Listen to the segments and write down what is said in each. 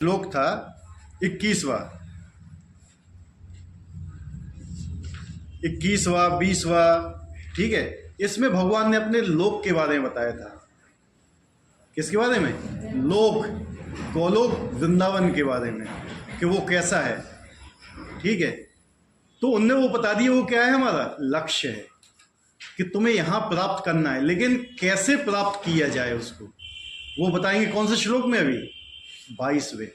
श्लोक था 21वां 20वां, ठीक है। इसमें भगवान ने अपने लोक के बारे में बताया था। किसके बारे में? लोक, गोलोक वृंदावन के बारे में, कि वो कैसा है, ठीक है। तो उनने वो बता दिया वो क्या है, हमारा लक्ष्य है कि तुम्हें यहां प्राप्त करना है, लेकिन कैसे प्राप्त किया जाए उसको वो बताएंगे। कौन से श्लोक में? अभी 22वें।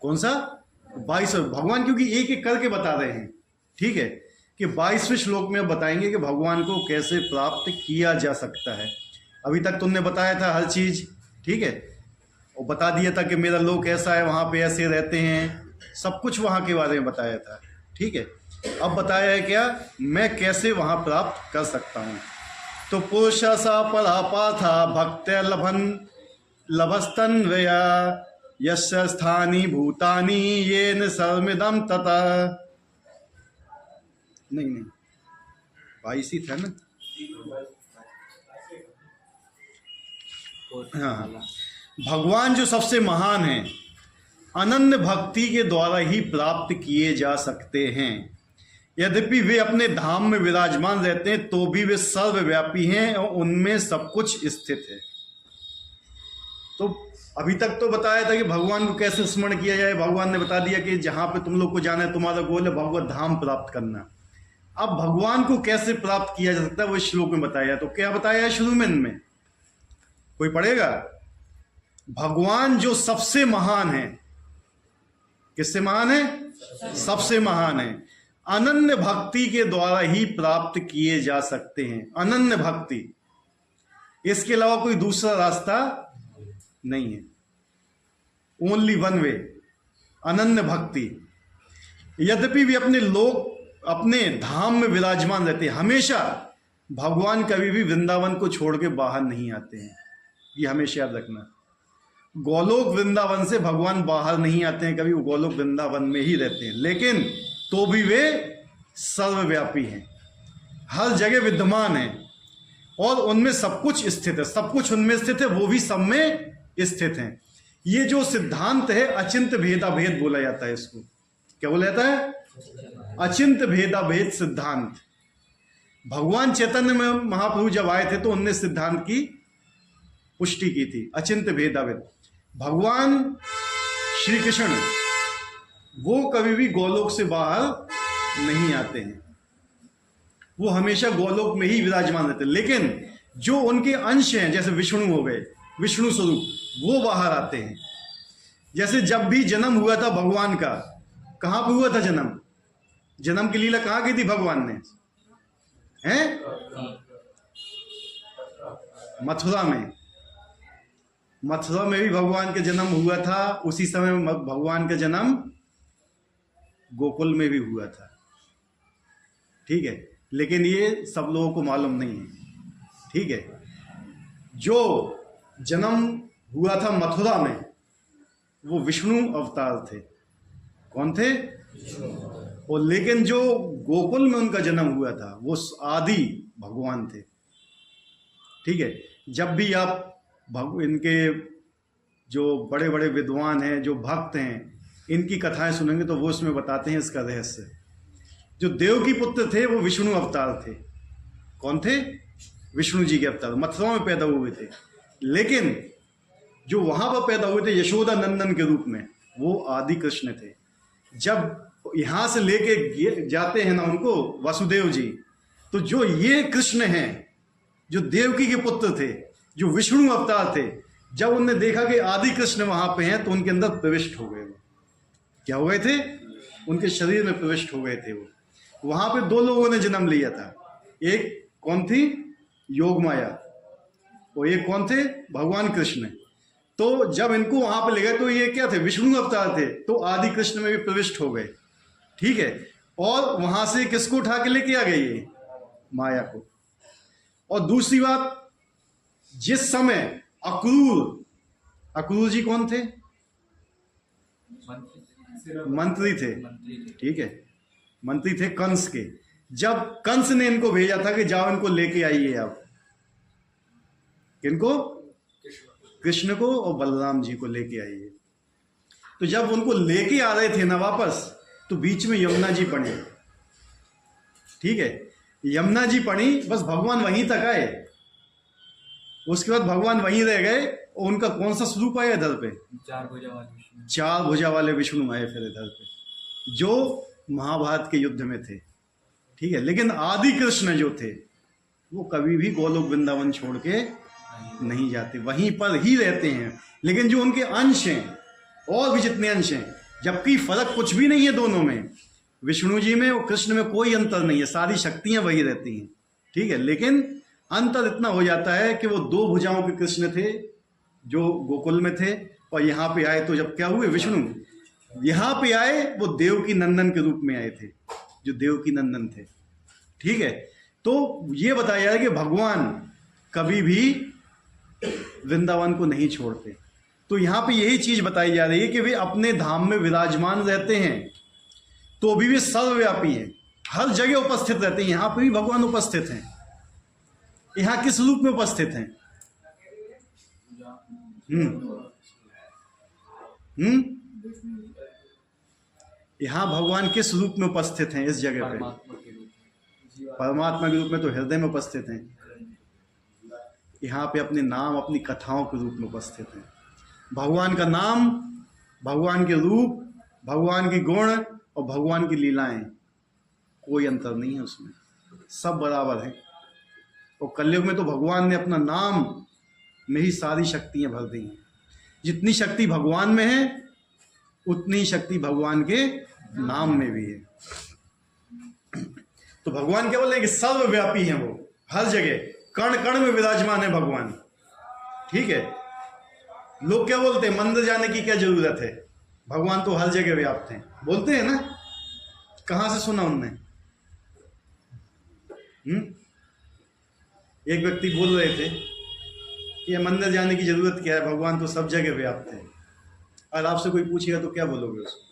कौन सा? 22वें। भगवान क्योंकि एक एक करके बता रहे हैं, ठीक है, कि 22वें श्लोक में बताएंगे कि भगवान को कैसे प्राप्त किया जा सकता है। अभी तक तुमने बताया था हर चीज, ठीक है, और बता दिया था कि मेरा लोक ऐसा है, वहां पे ऐसे रहते हैं, सब कुछ वहां के बारे में बताया था, ठीक है। अब बताया है क्या, मैं कैसे वहां प्राप्त कर सकता हूं। तो पुरुष सा परापा था भक्त्या लभस्तन्वया यस्य स्थानी भूतानी येन सर्वमिदं तथा। नहीं 22 ही था ना। हाँ, भगवान जो सबसे महान है, अनन्य भक्ति के द्वारा ही प्राप्त किए जा सकते हैं। यद्यपि वे अपने धाम में विराजमान रहते हैं तो भी वे सर्वव्यापी हैं और उनमें सब कुछ स्थित है। तो अभी तक तो बताया था कि भगवान को कैसे स्मरण किया जाए। भगवान ने बता दिया कि जहां पे तुम लोग को जाना है, तुम्हारा गोल है भगवत धाम प्राप्त करना। अब भगवान को कैसे प्राप्त किया जा सकता है वो श्लोक में बताया। तो क्या बताया है शुरू में इनमें? कोई पढ़ेगा? भगवान जो सबसे महान है, किससे महान है? सबसे महान है, अनन्य भक्ति के द्वारा ही प्राप्त किए जा सकते हैं। अनन्य भक्ति, इसके अलावा कोई दूसरा रास्ता नहीं है। ओनली वन वे, अनन्य भक्ति। यद्यपि वे अपने लोक, अपने धाम में विराजमान रहते हैं, हमेशा भगवान कभी भी वृंदावन को छोड़ के बाहर नहीं आते हैं, ये हमेशा याद रखना। गोलोक वृंदावन से भगवान बाहर नहीं आते हैं कभी, वो गोलोक वृंदावन में ही रहते हैं, लेकिन तो भी वे सर्वव्यापी हैं, हर जगह विद्यमान हैं और उनमें सब कुछ स्थित है। सब कुछ उनमें स्थित है, वो भी सब में स्थित हैं। ये जो सिद्धांत है अचिंत भेदाभेद बोला जाता है। इसको क्या बोला जाता है? अचिंत भेदाभेद सिद्धांत। भगवान चैतन्य में महाप्रभु जब आए थे तो उनने सिद्धांत की पुष्टि की थी, अचिंत भेदाभेद। भगवान श्री कृष्ण वो कभी भी गोलोक से बाहर नहीं आते हैं, वो हमेशा गोलोक में ही विराजमान रहते हैं। लेकिन जो उनके अंश हैं, जैसे विष्णु हो गए, विष्णु स्वरूप, वो बाहर आते हैं। जैसे जब भी जन्म हुआ था भगवान का, कहां पर हुआ था जन्म? जन्म की लीला कहां की थी भगवान ने? हैं? मथुरा में। मथुरा में भी भगवान का जन्म हुआ था। उसी समय भगवान का जन्म गोकुल में भी हुआ था, ठीक है। लेकिन ये सब लोगों को मालूम नहीं है, ठीक है। जो जन्म हुआ था मथुरा में वो विष्णु अवतार थे। कौन थे? और लेकिन जो गोकुल में उनका जन्म हुआ था वो आदि भगवान थे, ठीक है। जब भी आप इनके जो बड़े बड़े विद्वान हैं, जो भक्त हैं, इनकी कथाएं सुनेंगे तो वो उसमें बताते हैं इसका रहस्य। जो देवकी पुत्र थे वो विष्णु अवतार थे। कौन थे? विष्णु जी के अवतार, मथुरा में पैदा हुए थे। लेकिन जो वहां पर पैदा हुए थे यशोदा नंदन के रूप में, वो आदि कृष्ण थे। जब यहां से लेके जाते हैं ना उनको वासुदेव जी, तो जो ये कृष्ण हैं, जो देवकी के पुत्र थे, जो विष्णु अवतार थे, जब उन्होंने देखा कि आदि कृष्ण वहां पे हैं तो उनके अंदर प्रविष्ट हो गए। वो क्या हो गए थे? उनके शरीर में प्रविष्ट हो गए थे। वो वहां पे दो लोगों ने जन्म लिया था। एक कौन थी? योग माया। और एक कौन थे? भगवान कृष्ण। तो जब इनको वहां पे ले गए तो ये क्या थे? विष्णु अवतार थे, तो आदि कृष्ण में भी प्रविष्ट हो गए, ठीक है। और वहां से किसको उठा के लेके आ गए? ये माया को। और दूसरी बात, जिस समय अक्रूर जी कौन थे? मंत्री थे, ठीक है, मंत्री थे कंस के। जब कंस ने इनको भेजा था कि जाओ इनको लेके आइए, आप किनको? कृष्ण को और बलराम जी को लेके आइए। तो जब उनको लेके आ रहे थे ना वापस, तो बीच में यमुना जी पड़ी। ठीक है, यमुना जी पड़ी, बस भगवान वहीं तक आए, उसके बाद भगवान वहीं रह गए। और उनका कौन सा स्वरूप आया इधर पे? चार भुजा वाले विष्णु आए फिर इधर पे, जो महाभारत के युद्ध में थे। ठीक है, लेकिन आदि कृष्ण जो थे वो कभी भी गोलोक वृंदावन छोड़ के नहीं जाते, वहीं पर ही रहते हैं। लेकिन जो उनके अंश हैं, और भी जितने अंश हैं, जबकि फर्क कुछ भी नहीं है दोनों में, विष्णु जी में और कृष्ण में कोई अंतर नहीं है, सारी शक्तियां वही रहती हैं। ठीक है, लेकिन अंतर इतना हो जाता है कि वो दो भुजाओं के कृष्ण थे जो गोकुल में थे, और यहाँ पे आए तो जब क्या हुए, विष्णु यहाँ पे आए वो देवकी नंदन के रूप में आए थे, जो देवकी नंदन थे। ठीक है, तो ये बताया जा रहा है कि भगवान कभी भी वृंदावन को नहीं छोड़ते। तो यहाँ पे यही चीज बताई जा रही है कि वे अपने धाम में विराजमान रहते हैं, तो भी वे सर्वव्यापी हैं, हर जगह उपस्थित रहते हैं। यहाँ पे भी भगवान उपस्थित हैं। यहाँ किस रूप में उपस्थित हैं? यहाँ भगवान किस रूप में उपस्थित हैं इस जगह पे? परमात्मा के रूप में तो हृदय में उपस्थित हैं। यहाँ पे अपने नाम, अपनी कथाओं के रूप में उपस्थित हैं। भगवान का नाम, भगवान के रूप, भगवान की गुण और भगवान की लीलाएं, कोई अंतर नहीं है उसमें, सब बराबर हैं। और कलयुग में तो भगवान ने अपना नाम में ही सारी शक्तियां भर दी हैं। जितनी शक्ति भगवान में है उतनी शक्ति भगवान के नाम में भी है। तो भगवान क्या बोल रहे हैं कि सर्वव्यापी हैं, वो हर जगह कण कण में विराजमान है भगवान। ठीक है, लोग क्या बोलते हैं, मंदिर जाने की क्या जरूरत है, भगवान तो हर जगह व्याप्त हैं, बोलते हैं ना। कहां से सुना उनने? एक व्यक्ति बोल रहे थे कि मंदिर जाने की जरूरत क्या है, भगवान तो सब जगह व्याप्त है। और आपसे कोई पूछेगा तो क्या बोलोगे उसको?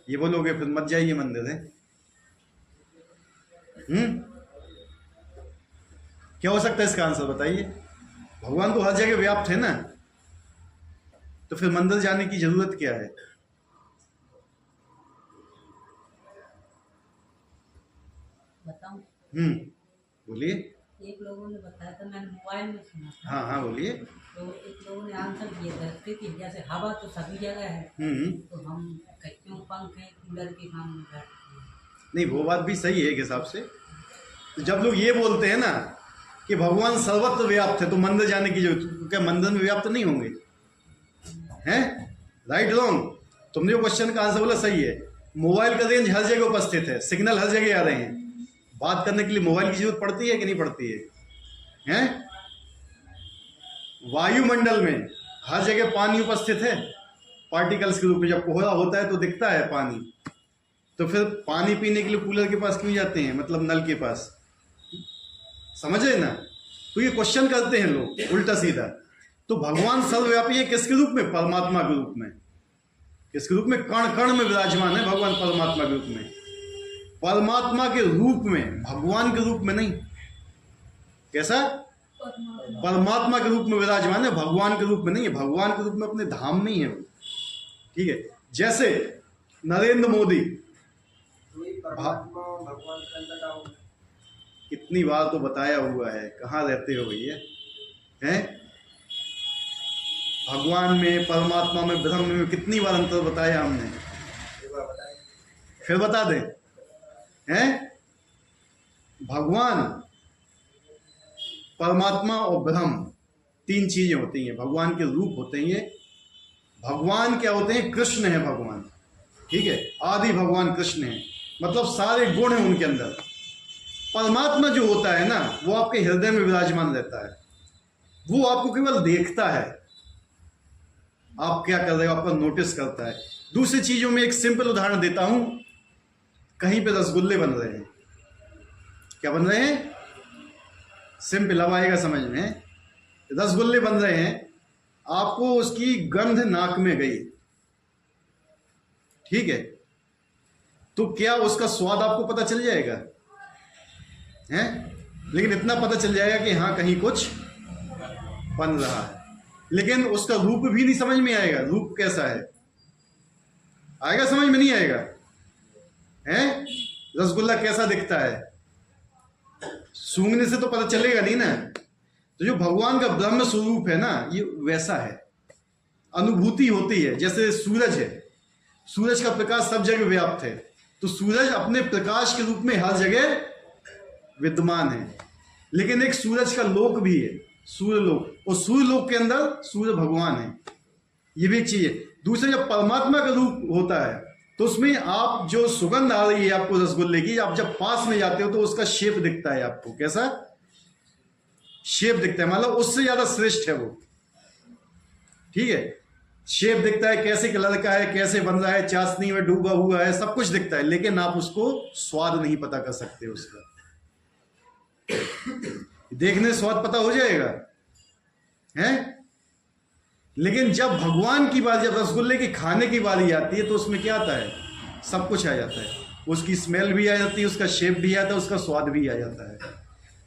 ये बोलोगे फिर मत जाइए मंदिर है। क्या हो सकता है इसका आंसर बताइए? भगवान तो हर जगह व्याप्त है ना, तो फिर मंदिर जाने की जरूरत क्या है? बताऊं? बोलिए। एक लोगों ने बताया था, मैंने मोबाइल में सुना था। हाँ बोलिए। तो एक लोगों ने आंसर दिया था कि जैसे हवा तो सभी जगह है, तो हम क्यों पंख है कूलर के काम में बैठते हैं? नहीं, वो बात भी सही है एक हिसाब से। तो जब लोग ये बोलते हैं ना कि भगवान सर्वत्र व्याप्त है, तो मंदिर जाने की जरूरत, क्या मंदिर में व्याप्त नहीं होंगे? हैं? Right wrong? तुमने जो क्वेश्चन का आंसर बोला सही है। मोबाइल का रेंज हर जगह उपस्थित है, सिग्नल हर जगह आ रहे हैं। बात करने के लिए मोबाइल की जरूरत पड़ती है कि नहीं पड़ती है? हैं? वायुमंडल में हर जगह पानी उपस्थित है पार्टिकल्स के रूप में। जब कोहरा होता है तो दिखता है पानी, तो फिर पानी पीने के लिए कूलर के पास क्यों जाते हैं, मतलब नल के पास? समझ रहे ना? तो ये क्वेश्चन करते हैं लोग उल्टा सीधा। तो भगवान सर्वव्यापी है किसके रूप में? परमात्मा के रूप में। किसके रूप में? कण कण में विराजमान है भगवान, परमात्मा के रूप में। परमात्मा के रूप में, भगवान के रूप में नहीं। कैसा? परमात्मा के रूप में विराजमान है, भगवान के रूप में नहीं है। भगवान के रूप में अपने धाम में ही है। ठीक है, जैसे नरेंद्र मोदी, कितनी बार तो बताया हुआ है, कहाँ रहते हो भैया? हैं? भगवान में, परमात्मा में, ब्रह्म में कितनी बार अंतर बताया हमने? फिर बता दें? हैं? भगवान, परमात्मा और ब्रह्म, तीन चीजें होती हैं। भगवान के रूप होते हैं ये। भगवान क्या होते हैं? कृष्ण है भगवान। ठीक है, आदि भगवान कृष्ण है, मतलब सारे गुण हैं उनके अंदर। परमात्मा जो होता है ना, वो आपके हृदय में विराजमान रहता है। वो आपको केवल देखता है, आप क्या कर रहे हो आपका नोटिस करता है। दूसरी चीजों में एक सिंपल उदाहरण देता हूं। कहीं पे रसगुल्ले बन रहे हैं, क्या बन रहे हैं? सिंपल, अब आएगा समझ में। रसगुल्ले बन रहे हैं, आपको उसकी गंध नाक में गई, ठीक है, तो क्या उसका स्वाद आपको पता चल जाएगा? हैं? लेकिन इतना पता चल जाएगा कि हाँ कहीं कुछ बन रहा है। लेकिन उसका रूप भी नहीं समझ में आएगा। रूप कैसा है आएगा, समझ में नहीं आएगा। हैं, रसगुल्ला कैसा दिखता है, सूंघने से तो पता चलेगा नहीं ना। तो जो भगवान का ब्रह्म स्वरूप है ना, ये वैसा है, अनुभूति होती है। जैसे सूरज है, सूरज का प्रकाश सब जगह व्याप्त है, तो सूरज अपने प्रकाश के रूप में हर जगह विद्यमान है। लेकिन एक सूरज का लोक भी है, सूर्यलोक, और सूर्यलोक के अंदर सूर्य भगवान है, ये भी एक चीज है। दूसरा, जब परमात्मा का रूप होता है तो उसमें आप जो सुगंध आ रही है आपको रसगुल्ले की, आप जब पास में जाते हो तो उसका शेप दिखता है आपको। कैसा शेप दिखता है, मतलब उससे ज्यादा श्रेष्ठ है वो, ठीक है। शेप दिखता है, कैसे कलर का है, कैसे बन रहा है, चाशनी में डूबा हुआ है, सब कुछ दिखता है, लेकिन आप उसको स्वाद नहीं पता कर सकते उसका। देखने स्वाद पता हो जाएगा है, लेकिन जब भगवान की बात, जब रसगुल्ले के खाने की बारी आती है तो उसमें क्या आता है, सब कुछ आ जाता है। उसकी स्मेल भी आ जाती है, उसका शेप भी आता है, उसका स्वाद भी आ जाता है।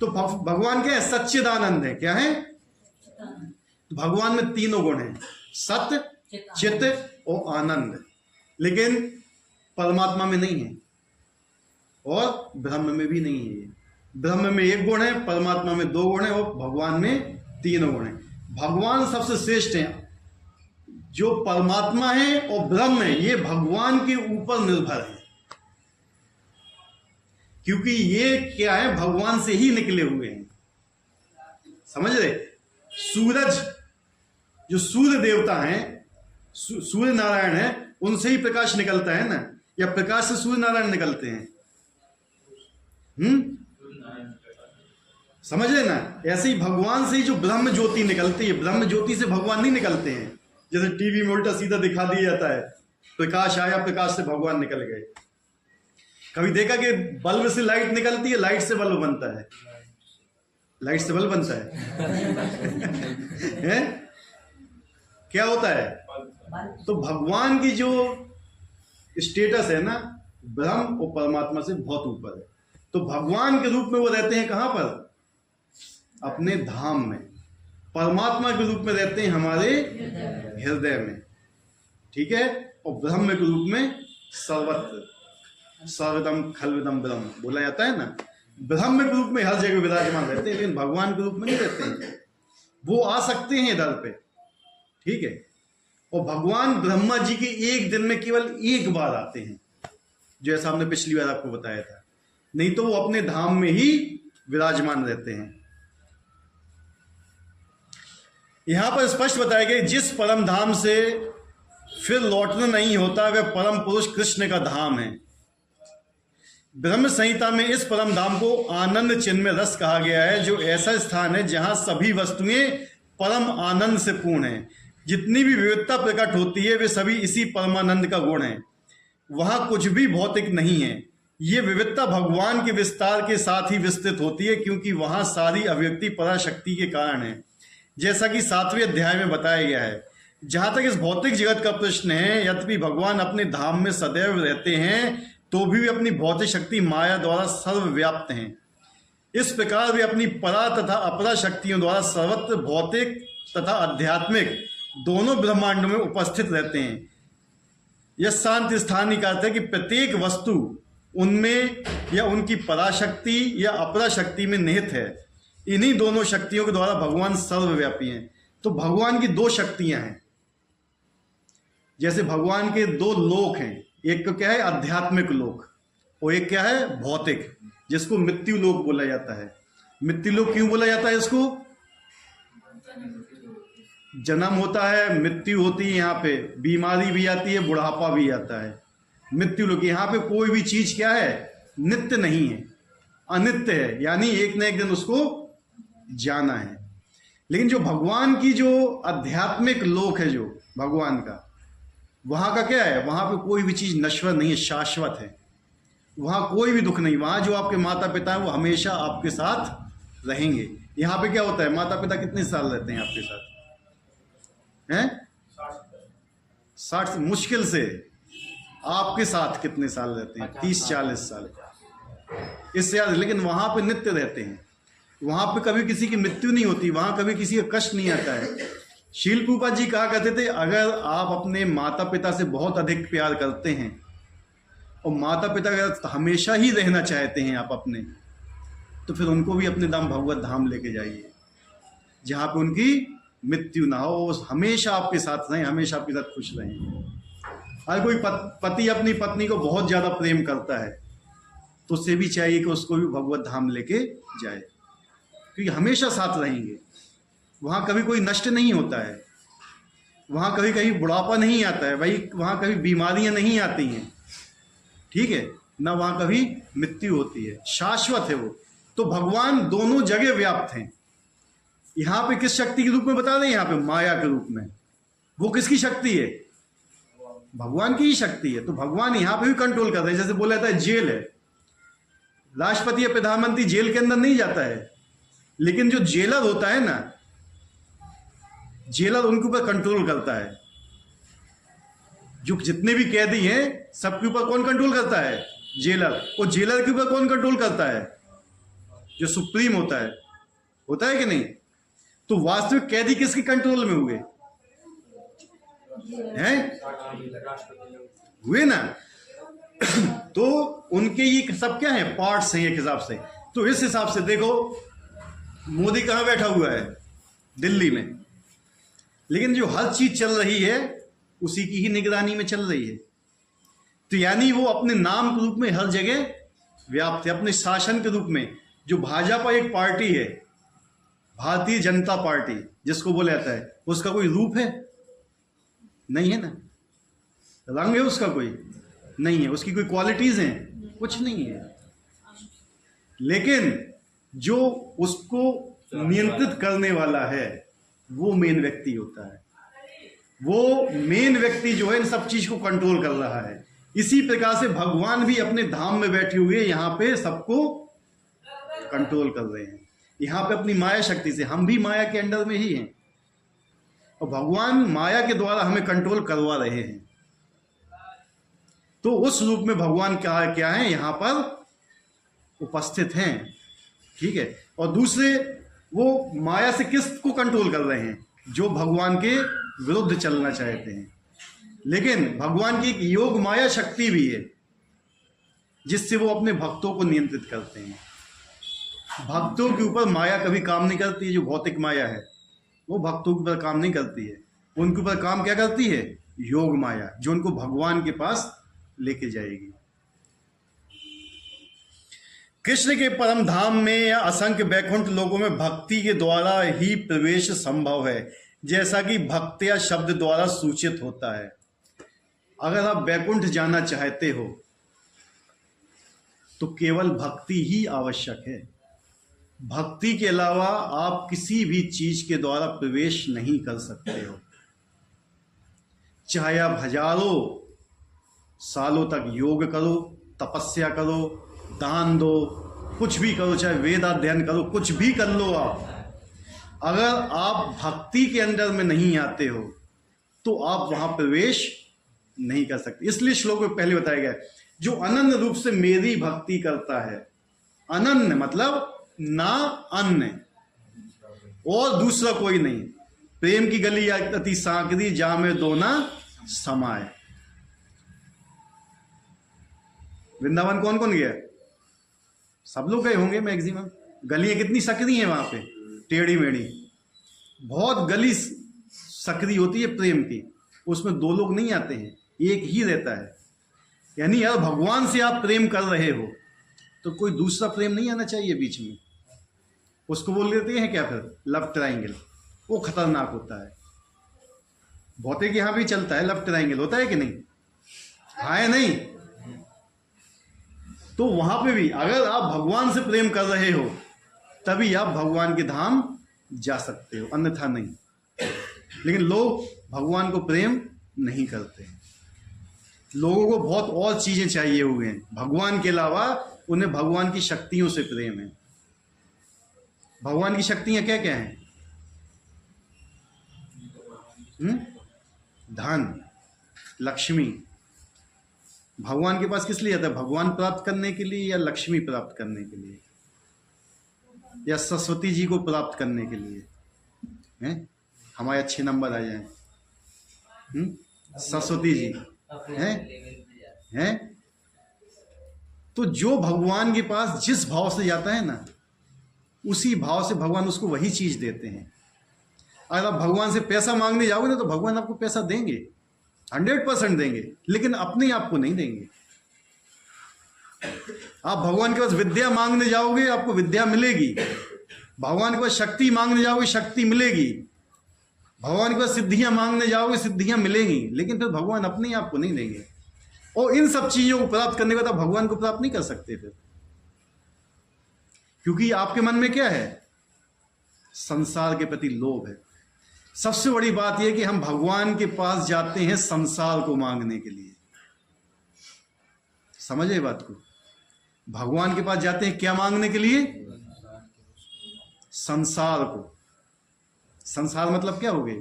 तो भगवान क्या है, सच्चिदानंद है। क्या है, भगवान में तीनों गुण हैं, सत्य, चित्त और आनंद। लेकिन परमात्मा में नहीं है और ब्रह्म में भी नहीं है। ब्रह्म में एक गुण है, परमात्मा में दो गुण है और भगवान में तीनों गुण है। भगवान सबसे श्रेष्ठ है। जो परमात्मा है और ब्रह्म है, ये भगवान के ऊपर निर्भर है, क्योंकि ये क्या है, भगवान से ही निकले हुए हैं। समझ रहे, सूरज, जो सूर्य देवता हैं, सूर्य नारायण है, उनसे ही प्रकाश निकलता है ना, या प्रकाश से सूर्य नारायण निकलते हैं। समझ रहे ना, ऐसे ही भगवान से ही जो ब्रह्म ज्योति निकलती है, ब्रह्म ज्योति से भगवान नहीं निकलते हैं। जैसे टीवी में उल्टा सीधा दिखा दिया जाता है, प्रकाश आया, प्रकाश से भगवान निकल गए। कभी देखा कि बल्ब से लाइट निकलती है, लाइट से बल्ब बनता है, लाइट से बल्ब बनता है? क्या होता है? तो भगवान की जो स्टेटस है ना, ब्रह्म और परमात्मा से बहुत ऊपर है। तो भगवान के रूप में वो रहते हैं कहां पर, अपने धाम में। परमात्मा के रूप में रहते हैं हमारे हृदय में, ठीक है। और ब्रह्म के रूप में सर्वत्र, सर्वदम खलविदम ब्रह्म बोला जाता है ना। ब्रह्म के रूप में हर जगह विराजमान रहते हैं, लेकिन भगवान के रूप में नहीं रहते हैं। वो आ सकते हैं इधर पे, ठीक है। और भगवान ब्रह्मा जी के एक दिन में केवल एक बार आते हैं, जैसा हमने पिछली बार आपको बताया था। नहीं तो वो अपने धाम में ही विराजमान रहते हैं। यहां पर स्पष्ट बताया गया, जिस परम धाम से फिर लौटना नहीं होता, वह परम पुरुष कृष्ण का धाम है। ब्रह्म संहिता में इस परम धाम को आनंद चिन्मय रस कहा गया है, जो ऐसा स्थान है जहां सभी वस्तुएं परम आनंद से पूर्ण है। जितनी भी विविधता प्रकट होती है, वे सभी इसी परमानंद का गुण है। वहां कुछ भी भौतिक नहीं है। ये विविधता भगवान के विस्तार के साथ ही विस्तृत होती है, क्योंकि वहां सारी अभिव्यक्ति पराशक्ति के कारण है, जैसा कि 7वें अध्याय में बताया गया है। जहां तक इस भौतिक जगत का प्रश्न है, यद्यपि भगवान अपने धाम में सदैव रहते हैं, तो भी वे अपनी भौतिक शक्ति माया द्वारा सर्वव्याप्त हैं। इस प्रकार वे अपनी परा तथा अपरा शक्तियों द्वारा सर्वत्र भौतिक तथा आध्यात्मिक दोनों ब्रह्मांडों में उपस्थित रहते हैं। यह शांति स्थान का अर्थ है कि प्रत्येक वस्तु उनमें या उनकी पराशक्ति या अपरा शक्ति में निहित है। इन्हीं दोनों शक्तियों के द्वारा भगवान सर्वव्यापी हैं। तो भगवान की दो शक्तियां हैं। जैसे भगवान के दो लोक हैं, एक तो क्या है आध्यात्मिक लोक, और एक क्या है भौतिक, जिसको मृत्यु लोक बोला जाता है। मृत्यु लोक क्यों बोला जाता है इसको? जन्म होता है, मृत्यु होती है, यहाँ पे बीमारी भी आती है, बुढ़ापा भी आता है। मृत्यु लोक, यहाँ पे कोई भी चीज क्या है, नित्य नहीं है, अनित्य है, यानी एक न एक दिन उसको जाना है। लेकिन जो भगवान की जो आध्यात्मिक लोक है, जो भगवान का, वहां का क्या है, वहां पे कोई भी चीज नश्वर नहीं है, शाश्वत है। वहां कोई भी दुख नहीं। वहां जो आपके माता पिता है वो हमेशा आपके साथ रहेंगे। यहाँ पे क्या होता है, माता पिता कितने साल रहते हैं आपके साथ हैं? 60 मुश्किल से। आपके साथ कितने साल रहते हैं? 30-40 साल, इससे ज्यादा। लेकिन वहां पे नित्य रहते हैं। वहां पे कभी किसी की मृत्यु नहीं होती, वहां कभी किसी का कष्ट नहीं आता है। शील प्रभुपाद जी कहा करते थे, अगर आप अपने माता पिता से बहुत अधिक प्यार करते हैं और माता पिता का हमेशा ही रहना चाहते हैं आप अपने, तो फिर उनको भी अपने धाम भगवत धाम लेके जाइए, जहाँ पे उनकी मृत्यु ना हो, वो हमेशा आपके साथ रहें, हमेशा आपके साथ खुश रहें। अगर कोई पति अपनी पत्नी को बहुत ज़्यादा प्रेम करता है तो उससे भी चाहिए कि उसको भी भगवत धाम लेके जाए, क्योंकि हमेशा साथ रहेंगे। वहाँ कभी कोई नष्ट नहीं होता है, वहाँ कभी कहीं बुढ़ापा नहीं आता है भाई, वहाँ कभी बीमारियाँ नहीं आती हैं, ठीक है ना, वहाँ कभी मृत्यु होती है, शाश्वत है वो। तो भगवान दोनों जगह व्याप्त हैं। यहाँ पे किस शक्ति के रूप में बता रहे हैं? यहाँ पे माया के रूप में। वो किसकी शक्ति है? भगवान की ही शक्ति है। तो भगवान यहाँ पे भी कंट्रोल कर रहे हैं। जैसे बोला जाता है जेल है, राष्ट्रपति या प्रधानमंत्री जेल के अंदर नहीं जाता है, लेकिन जो जेलर होता है ना, जेलर उनके ऊपर कंट्रोल करता है। जो जितने भी कैदी हैं सबके ऊपर कौन कंट्रोल करता है? जेलर। और जेलर के ऊपर कौन कंट्रोल करता है? जो सुप्रीम होता है कि नहीं? तो वास्तविक कैदी किसके कंट्रोल में हुए हैं? हुए ना। तो उनके ये सब क्या है? पार्ट्स हैं एक हिसाब से। तो इस हिसाब से देखो, मोदी कहां बैठा हुआ है? दिल्ली में। लेकिन जो हर चीज चल रही है उसी की ही निगरानी में चल रही है। तो यानी वो अपने नाम के रूप में हर जगह व्याप्त है, अपने शासन के रूप में। जो भाजपा एक पार्टी है, भारतीय जनता पार्टी जिसको बोला जाता है, उसका कोई रूप है? नहीं है ना। रंग है उसका? कोई नहीं है। उसकी कोई क्वालिटीज हैं? कुछ नहीं है। लेकिन जो उसको नियंत्रित करने वाला है वो मेन व्यक्ति होता है। वो मेन व्यक्ति जो है इन सब चीज को कंट्रोल कर रहा है। इसी प्रकार से भगवान भी अपने धाम में बैठे हुए यहाँ पे सबको कंट्रोल कर रहे हैं। यहाँ पे अपनी माया शक्ति से, हम भी माया के अंडर में ही हैं और भगवान माया के द्वारा हमें कंट्रोल करवा रहे हैं। तो उस रूप में भगवान क्या है? यहाँ पर उपस्थित हैं, ठीक है। और दूसरे, वो माया से किसको कंट्रोल कर रहे हैं? जो भगवान के विरुद्ध चलना चाहते हैं। लेकिन भगवान की एक योग माया शक्ति भी है जिससे वो अपने भक्तों को नियंत्रित करते हैं। भक्तों के ऊपर माया कभी काम नहीं करती है। जो भौतिक माया है वो भक्तों के ऊपर काम नहीं करती है। उनके ऊपर काम क्या करती है? योग माया, जो उनको भगवान के पास लेके जाएगी। कृष्ण के परम धाम में या असंख्य वैकुंठ लोगों में भक्ति के द्वारा ही प्रवेश संभव है, जैसा कि भक्त या शब्द द्वारा सूचित होता है। अगर आप वैकुंठ जाना चाहते हो तो केवल भक्ति ही आवश्यक है। भक्ति के अलावा आप किसी भी चीज के द्वारा प्रवेश नहीं कर सकते हो। चाहे आप हजारों सालों तक योग करो, तपस्या करो, दान दो, कुछ भी करो, चाहे वेद अध्ययन करो, कुछ भी कर लो आप, अगर आप भक्ति के अंदर में नहीं आते हो तो आप वहां प्रवेश नहीं कर सकते। इसलिए श्लोक में पहले बताया गया, जो अनन्य रूप से मेरी भक्ति करता है। अनन्य मतलब ना अन्य और दूसरा कोई नहीं। प्रेम की गली अति सांकरी, जामे दो ना समाए। वृंदावन कौन कौन गया? सब लोग गए होंगे मैक्सिमम। गलियां कितनी सकरी हैं वहां पे, टेढ़ी मेढ़ी। बहुत गली सकरी होती है प्रेम की, उसमें दो लोग नहीं आते हैं, एक ही रहता है। यानी यार भगवान से आप प्रेम कर रहे हो तो कोई दूसरा प्रेम नहीं आना चाहिए बीच में। उसको बोल देते हैं क्या फिर? Love triangle. वो खतरनाक होता है। भौतिक यहां भी चलता है, लव ट्रायंगल होता है कि नहीं? हाँ या नहीं? तो वहां पे भी अगर आप भगवान से प्रेम कर रहे हो तभी आप भगवान के धाम जा सकते हो, अन्यथा नहीं। लेकिन लोग भगवान को प्रेम नहीं करते। लोगों को बहुत और चीजें चाहिए हुए हैं भगवान के अलावा। उन्हें भगवान की शक्तियों से प्रेम है। भगवान की शक्तियां क्या क्या हैं? धन, लक्ष्मी। भगवान के पास किस लिए आता है? भगवान प्राप्त करने के लिए, या लक्ष्मी प्राप्त करने के लिए, या सरस्वती जी को प्राप्त करने के लिए? हैं? हमारे अच्छे नंबर आ जाएं। सरस्वती जी हैं। तो जो भगवान के पास जिस भाव से जाता है ना, उसी भाव से भगवान उसको वही चीज देते हैं। अगर आप भगवान से पैसा मांगने जाओगे ना, तो भगवान आपको पैसा देंगे, 100% देंगे, लेकिन अपने आप को नहीं देंगे। आप भगवान के पास विद्या मांगने जाओगे, आपको विद्या मिलेगी। भगवान के पास शक्ति मांगने जाओगे, शक्ति मिलेगी। भगवान के पास सिद्धियां मांगने जाओगे, सिद्धियां मिलेंगी, लेकिन फिर भगवान अपने आप को नहीं देंगे। और इन सब चीजों को प्राप्त करने के बाद आप भगवान को प्राप्त नहीं कर सकते फिर, क्योंकि आपके मन में क्या है? संसार के प्रति लोभ है। सबसे बड़ी बात यह कि हम भगवान के पास जाते हैं संसार को मांगने के लिए। समझे बात को? भगवान के पास जाते हैं क्या मांगने के लिए? संसार को। संसार मतलब क्या हो गई?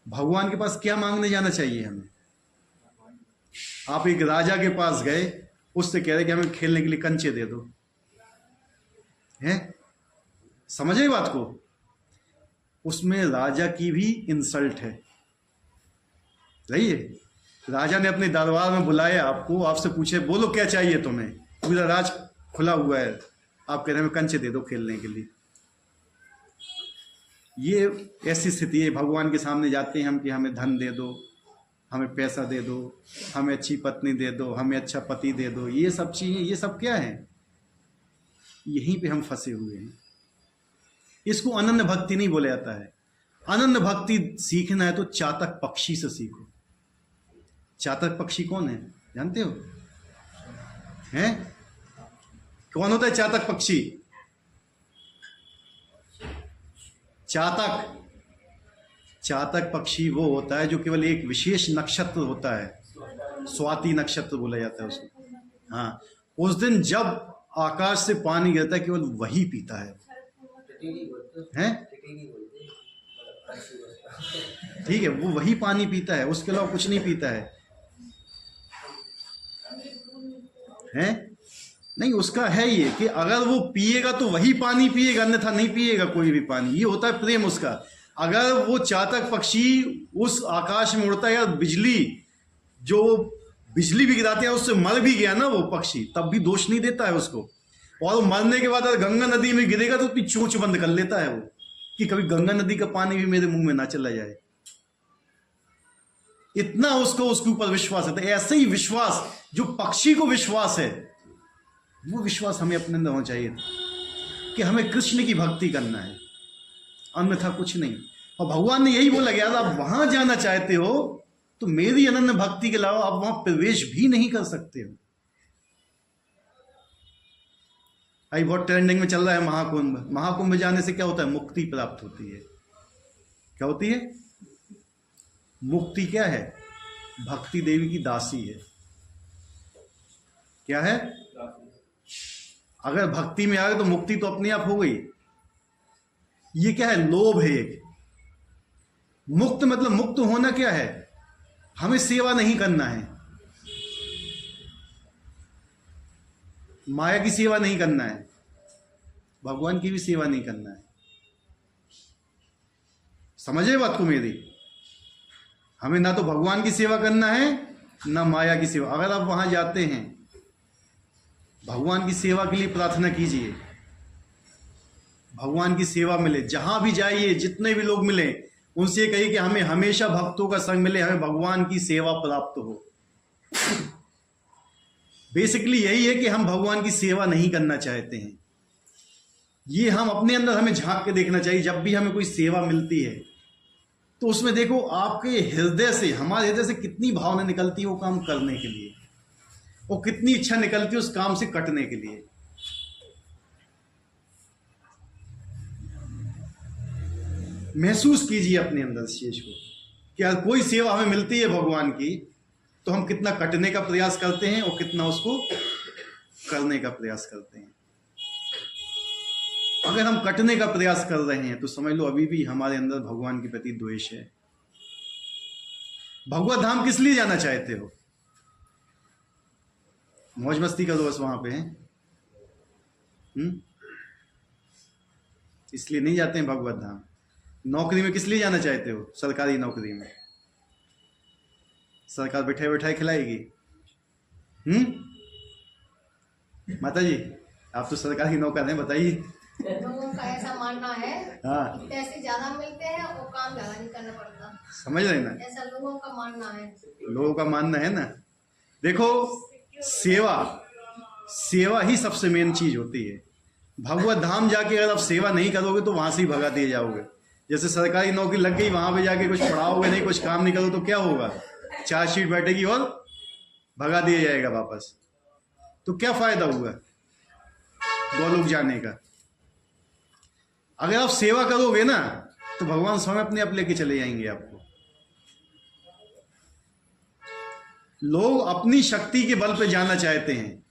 भगवान के पास क्या मांगने जाना चाहिए हमें? आप एक राजा के पास गए, उससे कह रहे कि हमें खेलने के लिए कंचे दे दो, हैं? समझे बात को? उसमें राजा की भी इंसल्ट है। सही है? राजा ने अपने दरबार में बुलाया आपको, आपसे पूछे बोलो क्या चाहिए तुम्हें, पूरा राज खुला हुआ है, आप कह रहे हैं कंचे दे दो खेलने के लिए। ये ऐसी स्थिति है। भगवान के सामने जाते हैं हम कि हमें धन दे दो, हमें पैसा दे दो, हमें अच्छी पत्नी दे दो, हमें अच्छा पति दे दो। ये सब चीजें, ये सब क्या है? यहीं पे हम फंसे हुए हैं। इसको अनन्य भक्ति नहीं बोला जाता है। अनन्य भक्ति सीखना है तो चातक पक्षी से सीखो। चातक पक्षी कौन है जानते हो? हैं? कौन होता है चातक पक्षी? चातक पक्षी वो होता है जो केवल एक विशेष नक्षत्र होता है, स्वाति नक्षत्र बोला जाता है उसको। हाँ, उस दिन जब आकाश से पानी गिरता है केवल वही पीता है। हैं? ठीक है, वो वही पानी पीता है, उसके अलावा कुछ नहीं पीता है। हैं? नहीं, उसका है ये कि अगर वो पिएगा तो वही पानी पिएगा, अन्यथा नहीं पिएगा कोई भी पानी। ये होता है प्रेम उसका। अगर वो चातक पक्षी उस आकाश में उड़ता है, या बिजली जो बिजली भी गिराते हैं उससे मर भी गया ना वो पक्षी, तब भी दोष नहीं देता है उसको। और मरने के बाद अगर गंगा नदी में गिरेगा तो अपनी चोंच बंद कर लेता है वो, कि कभी गंगा नदी का पानी भी मेरे मुंह में ना चला जाए। इतना उसको उसके ऊपर विश्वास है। तो ऐसे ही विश्वास जो पक्षी को विश्वास है, वो विश्वास हमें अपने अंदर होना चाहिए कि हमें कृष्ण की भक्ति करना है, अन्यथा कुछ नहीं। और भगवान ने यही बोला कि यार आप वहां जाना चाहते हो तो मेरी अनन्य भक्ति के अलावा आप वहां प्रवेश भी नहीं कर सकते हो। अभी बहुत ट्रेंडिंग में चल रहा है महाकुंभ। महाकुंभ में जाने से क्या होता है? मुक्ति प्राप्त होती है। क्या होती है? मुक्ति क्या है? भक्ति देवी की दासी है। क्या है? अगर भक्ति में आ गए तो मुक्ति तो अपने आप हो गई। ये क्या है? लोभ है एक। मुक्त मतलब मुक्त होना क्या है? हमें सेवा नहीं करना है, माया की सेवा नहीं करना है, भगवान की भी सेवा नहीं करना है। समझे बात को मेरी? हमें ना तो भगवान की सेवा करना है ना माया की सेवा। अगर आप वहां जाते हैं, भगवान की सेवा के लिए प्रार्थना कीजिए, भगवान की सेवा मिले। जहां भी जाइए, जितने भी लोग मिले, उनसे कहिए कि हमें हमेशा भक्तों का संग मिले, हमें भगवान की सेवा प्राप्त हो। बेसिकली यही है कि हम भगवान की सेवा नहीं करना चाहते हैं। ये हम अपने अंदर हमें झांक के देखना चाहिए। जब भी हमें कोई सेवा मिलती है तो उसमें देखो आपके हृदय से, हमारे हृदय से कितनी भावना निकलती है वो काम करने के लिए, और कितनी इच्छा निकलती है उस काम से कटने के लिए। महसूस कीजिए अपने अंदर इस चीज को कि अगर कोई सेवा हमें मिलती है भगवान की, तो हम कितना कटने का प्रयास करते हैं और कितना उसको करने का प्रयास करते हैं। अगर हम कटने का प्रयास कर रहे हैं तो समझ लो अभी भी हमारे अंदर भगवान के प्रति द्वेष है। भगवत धाम किस लिए जाना चाहते हो? मौज मस्ती करो बस वहां पे, हैं? इसलिए नहीं जाते हैं भगवत धाम। नौकरी में किस लिए जाना चाहते हो? सरकारी नौकरी में सरकार बैठाए बैठाए खिलाएगी। माता जी, आप तो सरकारी नौकर हैं, बताइए। लोगों का ऐसा मानना है हाँ, कि पैसे ज्यादा मिलते हैं और काम ज्यादा नहीं करना पड़ता, समझ रहे ना? ऐसा लोगों का मानना है। लोगों का मानना है ना। देखो, सेवा ही सबसे मेन चीज होती है। भगवत धाम जाके अगर आप सेवा नहीं करोगे तो वहां से ही भगा दिए जाओगे। जैसे सरकारी नौकरी लग गई, वहां पे जाके कुछ पढ़ाओगे नहीं, कुछ काम नहीं करोगे तो क्या होगा? चार्जशीट बैठेगी और भगा दिया जाएगा वापस। तो क्या फायदा हुआ गोलोक जाने का? अगर आप सेवा करोगे ना तो भगवान स्वयं अपने आप लेके चले जाएंगे आपको। लोग अपनी शक्ति के बल पे जाना चाहते हैं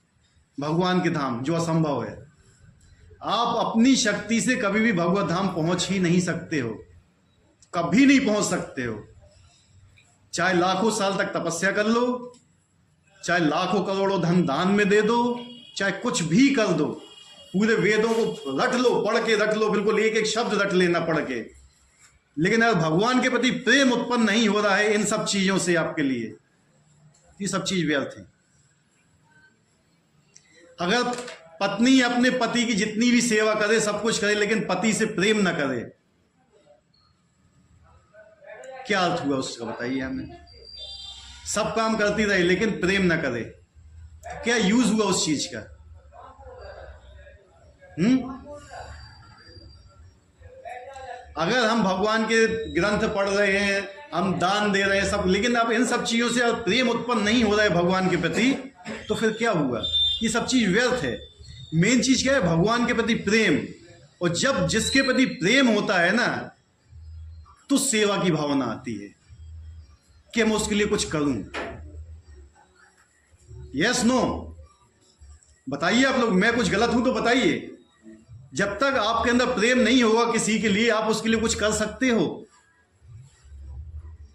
भगवान के धाम, जो असंभव है। आप अपनी शक्ति से कभी भी भगवत धाम पहुंच ही नहीं सकते हो, कभी नहीं पहुंच सकते हो। चाहे लाखों साल तक तपस्या कर लो, चाहे लाखों करोड़ों धन दान में दे दो, चाहे कुछ भी कर दो, पूरे वेदों को रट लो, पढ़ के रख लो, बिल्कुल एक एक शब्द रट लेना पढ़ के, लेकिन अगर भगवान के प्रति प्रेम उत्पन्न नहीं हो रहा है इन सब चीजों से आपके लिए, ये सब चीज व्यर्थ है। अगर पत्नी अपने पति की जितनी भी सेवा करे, सब कुछ करे, लेकिन पति से प्रेम ना करे, क्या अर्थ हुआ उसका? बताइए हमें। सब काम करती रहे लेकिन प्रेम ना करे, क्या यूज हुआ उस चीज का? अगर हम भगवान के ग्रंथ पढ़ रहे हैं, हम दान दे रहे हैं सब, लेकिन अब इन सब चीजों से प्रेम उत्पन्न नहीं हो रहा है भगवान के प्रति, तो फिर क्या हुआ? ये सब चीज व्यर्थ है। मेन चीज क्या है? भगवान के प्रति प्रेम। और जब जिसके प्रति प्रेम होता है ना, तो सेवा की भावना आती है कि मैं उसके लिए कुछ करूं। यस नो बताइए आप लोग, मैं कुछ गलत हूं तो बताइए। जब तक आपके अंदर प्रेम नहीं होगा किसी के लिए, आप उसके लिए कुछ कर सकते हो?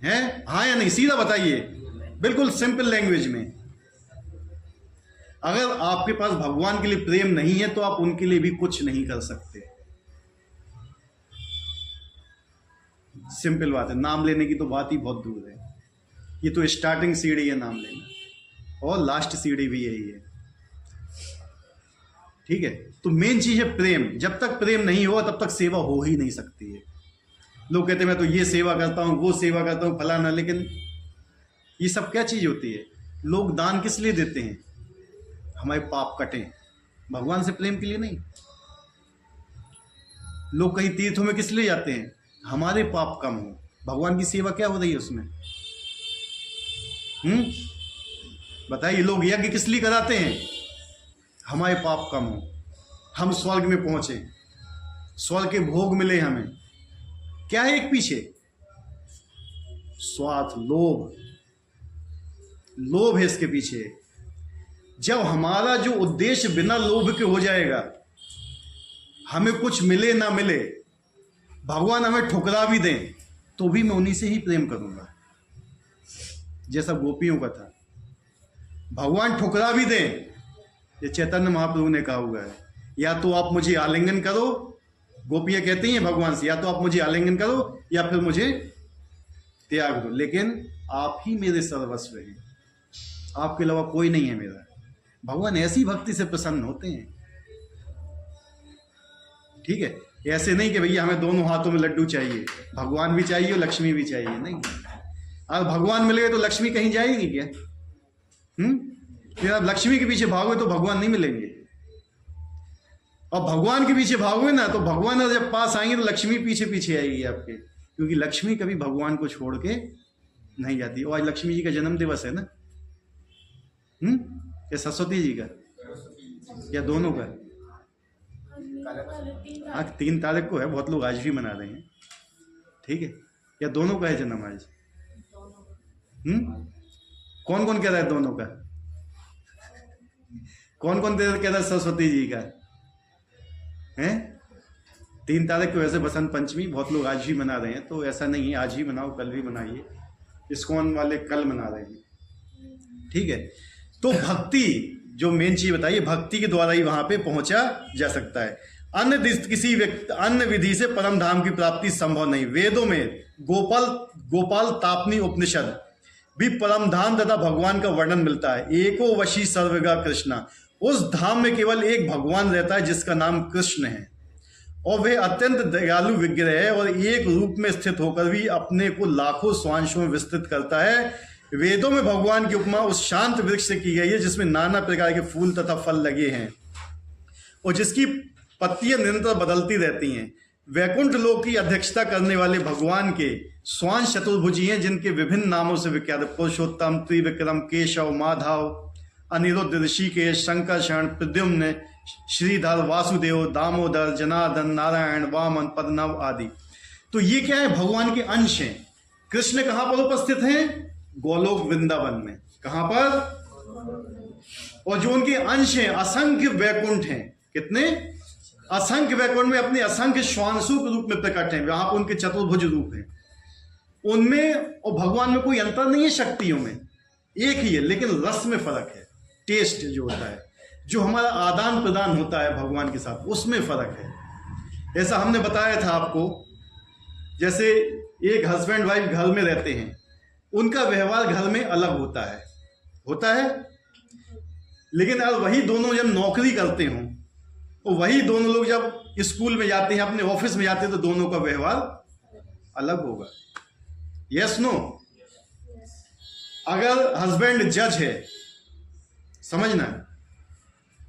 हैं? हाँ या नहीं? सीधा बताइए, बिल्कुल सिंपल लैंग्वेज में। अगर आपके पास भगवान के लिए प्रेम नहीं है तो आप उनके लिए भी कुछ नहीं कर सकते। सिंपल बात है। नाम लेने की तो बात ही बहुत दूर है। ये तो स्टार्टिंग सीढ़ी है नाम लेना, और लास्ट सीढ़ी भी यही है। ठीक है? तो मेन चीज है प्रेम। जब तक प्रेम नहीं हुआ तब तक सेवा हो ही नहीं सकती है। लोग कहते हैं मैं तो ये सेवा करता हूं, वो सेवा करता हूं, फलाना, लेकिन ये सब क्या चीज होती है? लोग दान किस लिए देते हैं? हमारे पाप कटें, भगवान से प्रेम के लिए नहीं। लोग कहीं तीर्थों में किस लिए जाते हैं? हमारे पाप कम हो। भगवान की सेवा क्या हो रही है उसमें? बताइए। लोग यज्ञ किस लिए कराते हैं? हमारे पाप कम हो, हम स्वर्ग में पहुंचे, स्वर्ग के भोग मिले हमें। क्या है एक पीछे? स्वार्थ, लोभ है इसके पीछे। जब हमारा जो उद्देश्य बिना लोभ के हो जाएगा, हमें कुछ मिले ना मिले, भगवान हमें ठुकरा भी दें तो भी मैं उन्हीं से ही प्रेम करूंगा। जैसा गोपियों का था, भगवान ठुकरा भी दें, ये चैतन्य महाप्रभु ने कहा हुआ है, या तो आप मुझे आलिंगन करो, गोपियां कहती हैं भगवान से, या तो आप मुझे आलिंगन करो या फिर मुझे त्याग दो, लेकिन आप ही मेरे सर्वस्व हैं, आपके अलावा कोई नहीं है मेरा। भगवान ऐसी भक्ति से प्रसन्न होते हैं। ठीक है? ऐसे नहीं कि भैया हमें दोनों हाथों में लड्डू चाहिए, भगवान भी चाहिए और लक्ष्मी भी चाहिए, नहीं। अगर भगवान मिलेगा तो लक्ष्मी कहीं जाएगी क्या? फिर आप लक्ष्मी के पीछे भागोगे तो भगवान नहीं मिलेंगे, और भगवान के पीछे भागोगे ना तो भगवान जब पास आएंगे तो लक्ष्मी पीछे पीछे आएगी आपके, क्योंकि लक्ष्मी कभी भगवान को छोड़ के नहीं जाती। और आज लक्ष्मी जी का जन्म दिवस है ना, या सरस्वती जी का, या दोनों का? हाँ, 3 तारीख को है, बहुत लोग आज भी मना रहे हैं। ठीक है? या दोनों का है जन्म आज? कौन कौन कह रहा है दोनों का? कौन कौन कह रहा है सरस्वती जी का है? 3 तारीख को वैसे बसंत पंचमी बहुत लोग आज भी मना रहे हैं, तो ऐसा नहीं है आज ही मनाओ, कल भी मनाइए। इस्कॉन वाले कल मना रहे हैं। ठीक है? तो भक्ति जो मेन चीज बताइए, भक्ति के द्वारा ही वहां पे पहुंचा जा सकता है। अन्य विधि से परम धाम की प्राप्ति संभव नहीं। वेदों में गोपाल तापनी उपनिषद भी परम धाम तथा भगवान का वर्णन मिलता है। एको वशी सर्वगा कृष्णा, उस धाम में केवल एक भगवान रहता है जिसका नाम कृष्ण है, और वह अत्यंत दयालु विग्रह है और एक रूप में स्थित होकर भी अपने को लाखों स्वांशों में विस्तृत करता है। वेदों में भगवान की उपमा उस शांत वृक्ष से की गई है जिसमें नाना प्रकार के फूल तथा फल लगे हैं और जिसकी पत्तियां निरंतर बदलती रहती हैं। वैकुंठ लोक की अध्यक्षता करने वाले भगवान के स्वांश चतुर्भुजी हैं, जिनके विभिन्न नामों से विख्यात पुरुषोत्तम, त्रिविक्रम, केशव, माधव, अनिरुद्ध, ऋषिकेश, संकर्षण, प्रद्युम्न, श्रीधर, वासुदेव, दामोदर, जनार्दन, नारायण, वामन, पद्मनाभ आदि। तो ये क्या है? भगवान के अंश हैं। कृष्ण कहां पर उपस्थित हैं? गोलोक वृंदावन में। कहां पर? और जो उनके अंश हैं असंख्य वैकुंठ हैं। कितने? असंख्य वैकुंठ में अपने असंख्य श्वांशों के रूप में प्रकट हैं। वहां पर उनके चतुर्भुज रूप हैं। उनमें और भगवान में कोई अंतर नहीं है, शक्तियों में एक ही है, लेकिन रस में फर्क है। टेस्ट जो होता है, जो हमारा आदान प्रदान होता है भगवान के साथ, उसमें फर्क है। ऐसा हमने बताया था आपको, जैसे एक हस्बैंड वाइफ घर में रहते हैं, उनका व्यवहार घर में अलग होता है, लेकिन अगर वही दोनों जब नौकरी करते हों और वही दोनों लोग जब स्कूल में जाते हैं, अपने ऑफिस में जाते हैं, तो दोनों का व्यवहार अलग होगा। Yes no? अगर हस्बैंड जज है, समझना,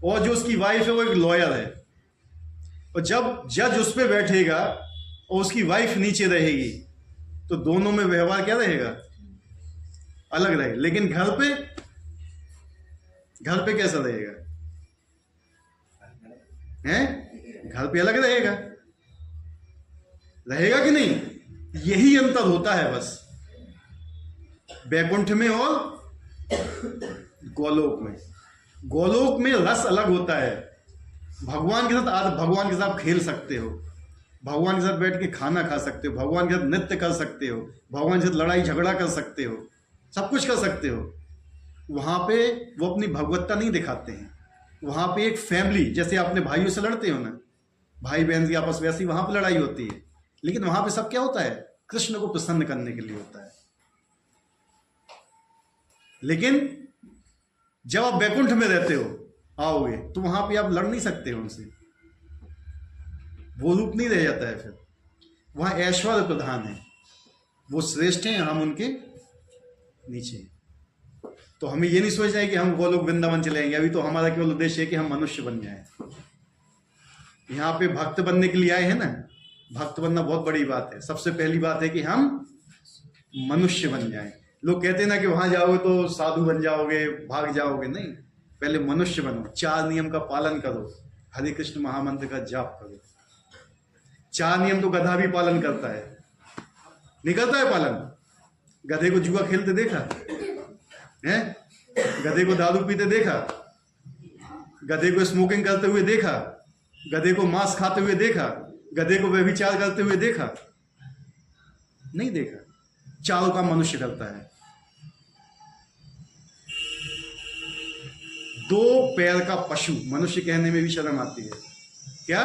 और जो उसकी वाइफ है वो एक लॉयर है, और जब जज उस पर बैठेगा और उसकी वाइफ नीचे रहेगी, तो दोनों में व्यवहार क्या रहेगा? अलग रहेगा। लेकिन घर पे कैसा रहेगा? हैं? घर पे अलग रहेगा कि नहीं? यही अंतर होता है बस वैकुंठ में और गोलोक में। गोलोक में रस अलग होता है। भगवान के साथ खेल सकते हो, भगवान के साथ बैठ के खाना खा सकते हो, भगवान के साथ नृत्य कर सकते हो, भगवान के साथ लड़ाई झगड़ा कर सकते हो, सब कुछ कर सकते हो। वहां पे वो अपनी भगवत्ता नहीं दिखाते हैं। वहां पे एक फैमिली, जैसे अपने भाइयों से लड़ते हो ना, भाई बहन की आपस में, वैसी वहां पे लड़ाई होती है। लेकिन वहां पे सब क्या होता है? कृष्ण को प्रसन्न करने के लिए होता है। लेकिन जब आप वैकुंठ में रहते हो, आओगे, तो वहां पे आप लड़ नहीं सकते हो उनसे, वो रूप नहीं रह जाता है। फिर वहां ऐश्वर्य प्रधान है, वो श्रेष्ठ हैं, हम उनके नीचे। तो हमें ये नहीं सोचना है कि हम गोलोक वृंदावन चलेंगे। अभी तो हमारा केवल उद्देश्य है कि हम मनुष्य बन जाएं। यहाँ पे भक्त बनने के लिए आए हैं ना। भक्त बनना बहुत बड़ी बात है। सबसे पहली बात है कि हम मनुष्य बन जाएं। लोग कहते हैं ना कि वहां जाओगे तो साधु बन जाओगे, भाग जाओगे। नहीं, पहले मनुष्य बनो। 4 नियम का पालन करो, हरे कृष्ण महामंत्र का जाप करो। 4 नियम तो गधा भी पालन करता है, नहीं करता है पालन? गधे को जुआ खेलते देखा है? गधे को दारू पीते देखा? गधे को स्मोकिंग करते हुए देखा? गधे को मांस खाते हुए देखा? गधे को व्यभिचार करते हुए देखा? नहीं देखा। 4 काम मनुष्य करता है। 2 पैर का पशु, मनुष्य कहने में भी शर्म आती है। क्या?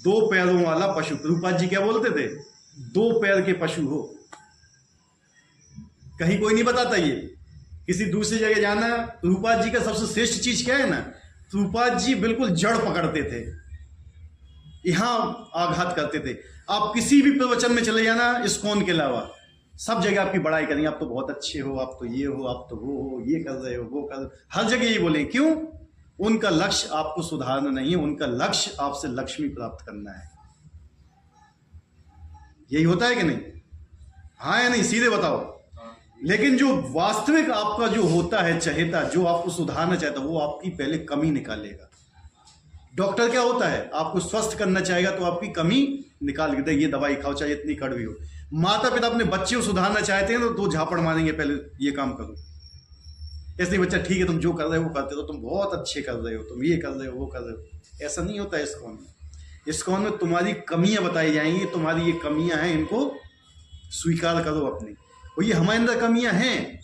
2 पैरों वाला पशु। रूपाल जी क्या बोलते थे? 2 पैर के पशु हो। कहीं कोई नहीं बताता ये। किसी दूसरी जगह जाना, रूपाल जी का सबसे श्रेष्ठ चीज क्या है ना, रूपाल जी बिल्कुल जड़ पकड़ते थे, यहां आघात करते थे। आप किसी भी प्रवचन में चले जाना, इस्कॉन के अलावा, सब जगह आपकी बड़ाई करेंगे। आप तो बहुत अच्छे हो, आप तो ये हो, आप तो वो हो, ये कर रहे हो, वो कर रहे हो, हर जगह ये बोले। क्यों? उनका लक्ष्य आपको सुधारना नहीं है, उनका लक्ष्य आपसे लक्ष्मी प्राप्त करना है। यही होता है कि नहीं? हाँ या नहीं? सीधे बताओ। लेकिन जो वास्तविक आपका जो होता है चहेता, जो आपको सुधारना चाहता है, वो आपकी पहले कमी निकालेगा। डॉक्टर क्या होता है? आपको स्वस्थ करना चाहेगा तो आपकी कमी निकाल के दे, ये दवाई खाओ चाहे इतनी कड़वी हो। माता पिता अपने बच्चे को सुधारना चाहते हैं तो 2 झापड़ मारेंगे, पहले ये काम करो। ऐसे बच्चा, ठीक है तुम जो कर रहे हो वो करते हो, तुम बहुत अच्छे कर रहे हो, तुम ये कर रहे हो, वो कर रहे हो। ऐसा नहीं होता इस्कॉन में। इस्कॉन में तुम्हारी कमियां बताई जाएंगी, तुम्हारी ये कमियां हैं, इनको स्वीकार करो अपनी। और ये हमारे अंदर कमियां हैं,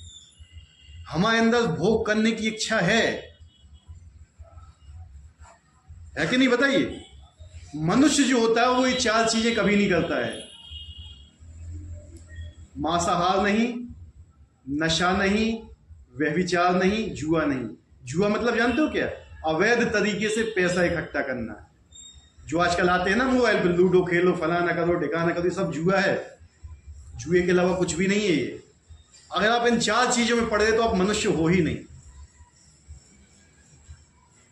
हमारे अंदर भोग करने की इच्छा है कि नहीं? बताइए। मनुष्य जो होता है वो ये 4 चीजें कभी नहीं करता है। मांसाहार नहीं, नशा नहीं, व्यभिचार नहीं, जुआ नहीं। जुआ मतलब जानते हो क्या? अवैध तरीके से पैसा इकट्ठा करना। जो आजकल आते हैं ना मोबाइल पे, लूडो खेलो, फलाना करो, ढिकाना करो, ये सब जुआ है। जुए के अलावा कुछ भी नहीं है ये। अगर आप इन 4 चीजों में पड़े तो आप मनुष्य हो ही नहीं।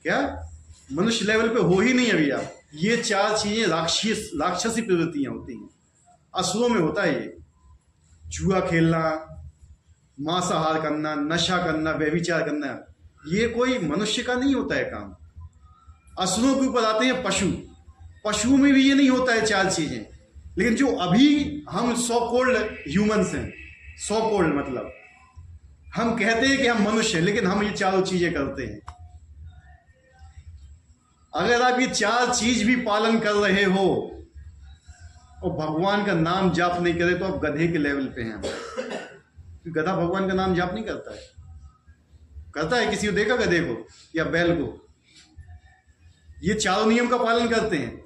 क्या मनुष्य लेवल पे हो ही नहीं अभी आप। ये 4 चीजें राक्षसी प्रवृत्तियां होती हैं, असुरों में होता है ये। जुआ खेलना, मांसाहार करना, नशा करना, व्यभिचार करना, ये कोई मनुष्य का नहीं होता है काम। असुरों के ऊपर आते हैं पशु। पशुओं में भी ये नहीं होता है 4 चीजें। लेकिन जो अभी हम सो कॉल्ड ह्यूमंस हैं, सो कॉल्ड मतलब हम कहते हैं कि हम मनुष्य हैं, लेकिन हम ये 4 चीजें करते हैं। अगर आप ये 4 चीज भी पालन कर रहे हो और भगवान का नाम जाप नहीं करे तो आप गधे के लेवल पे हैं। गधा भगवान का नाम जाप नहीं करता है। करता है? किसी को देखा गधे को या बैल को? ये 4 नियम का पालन करते हैं।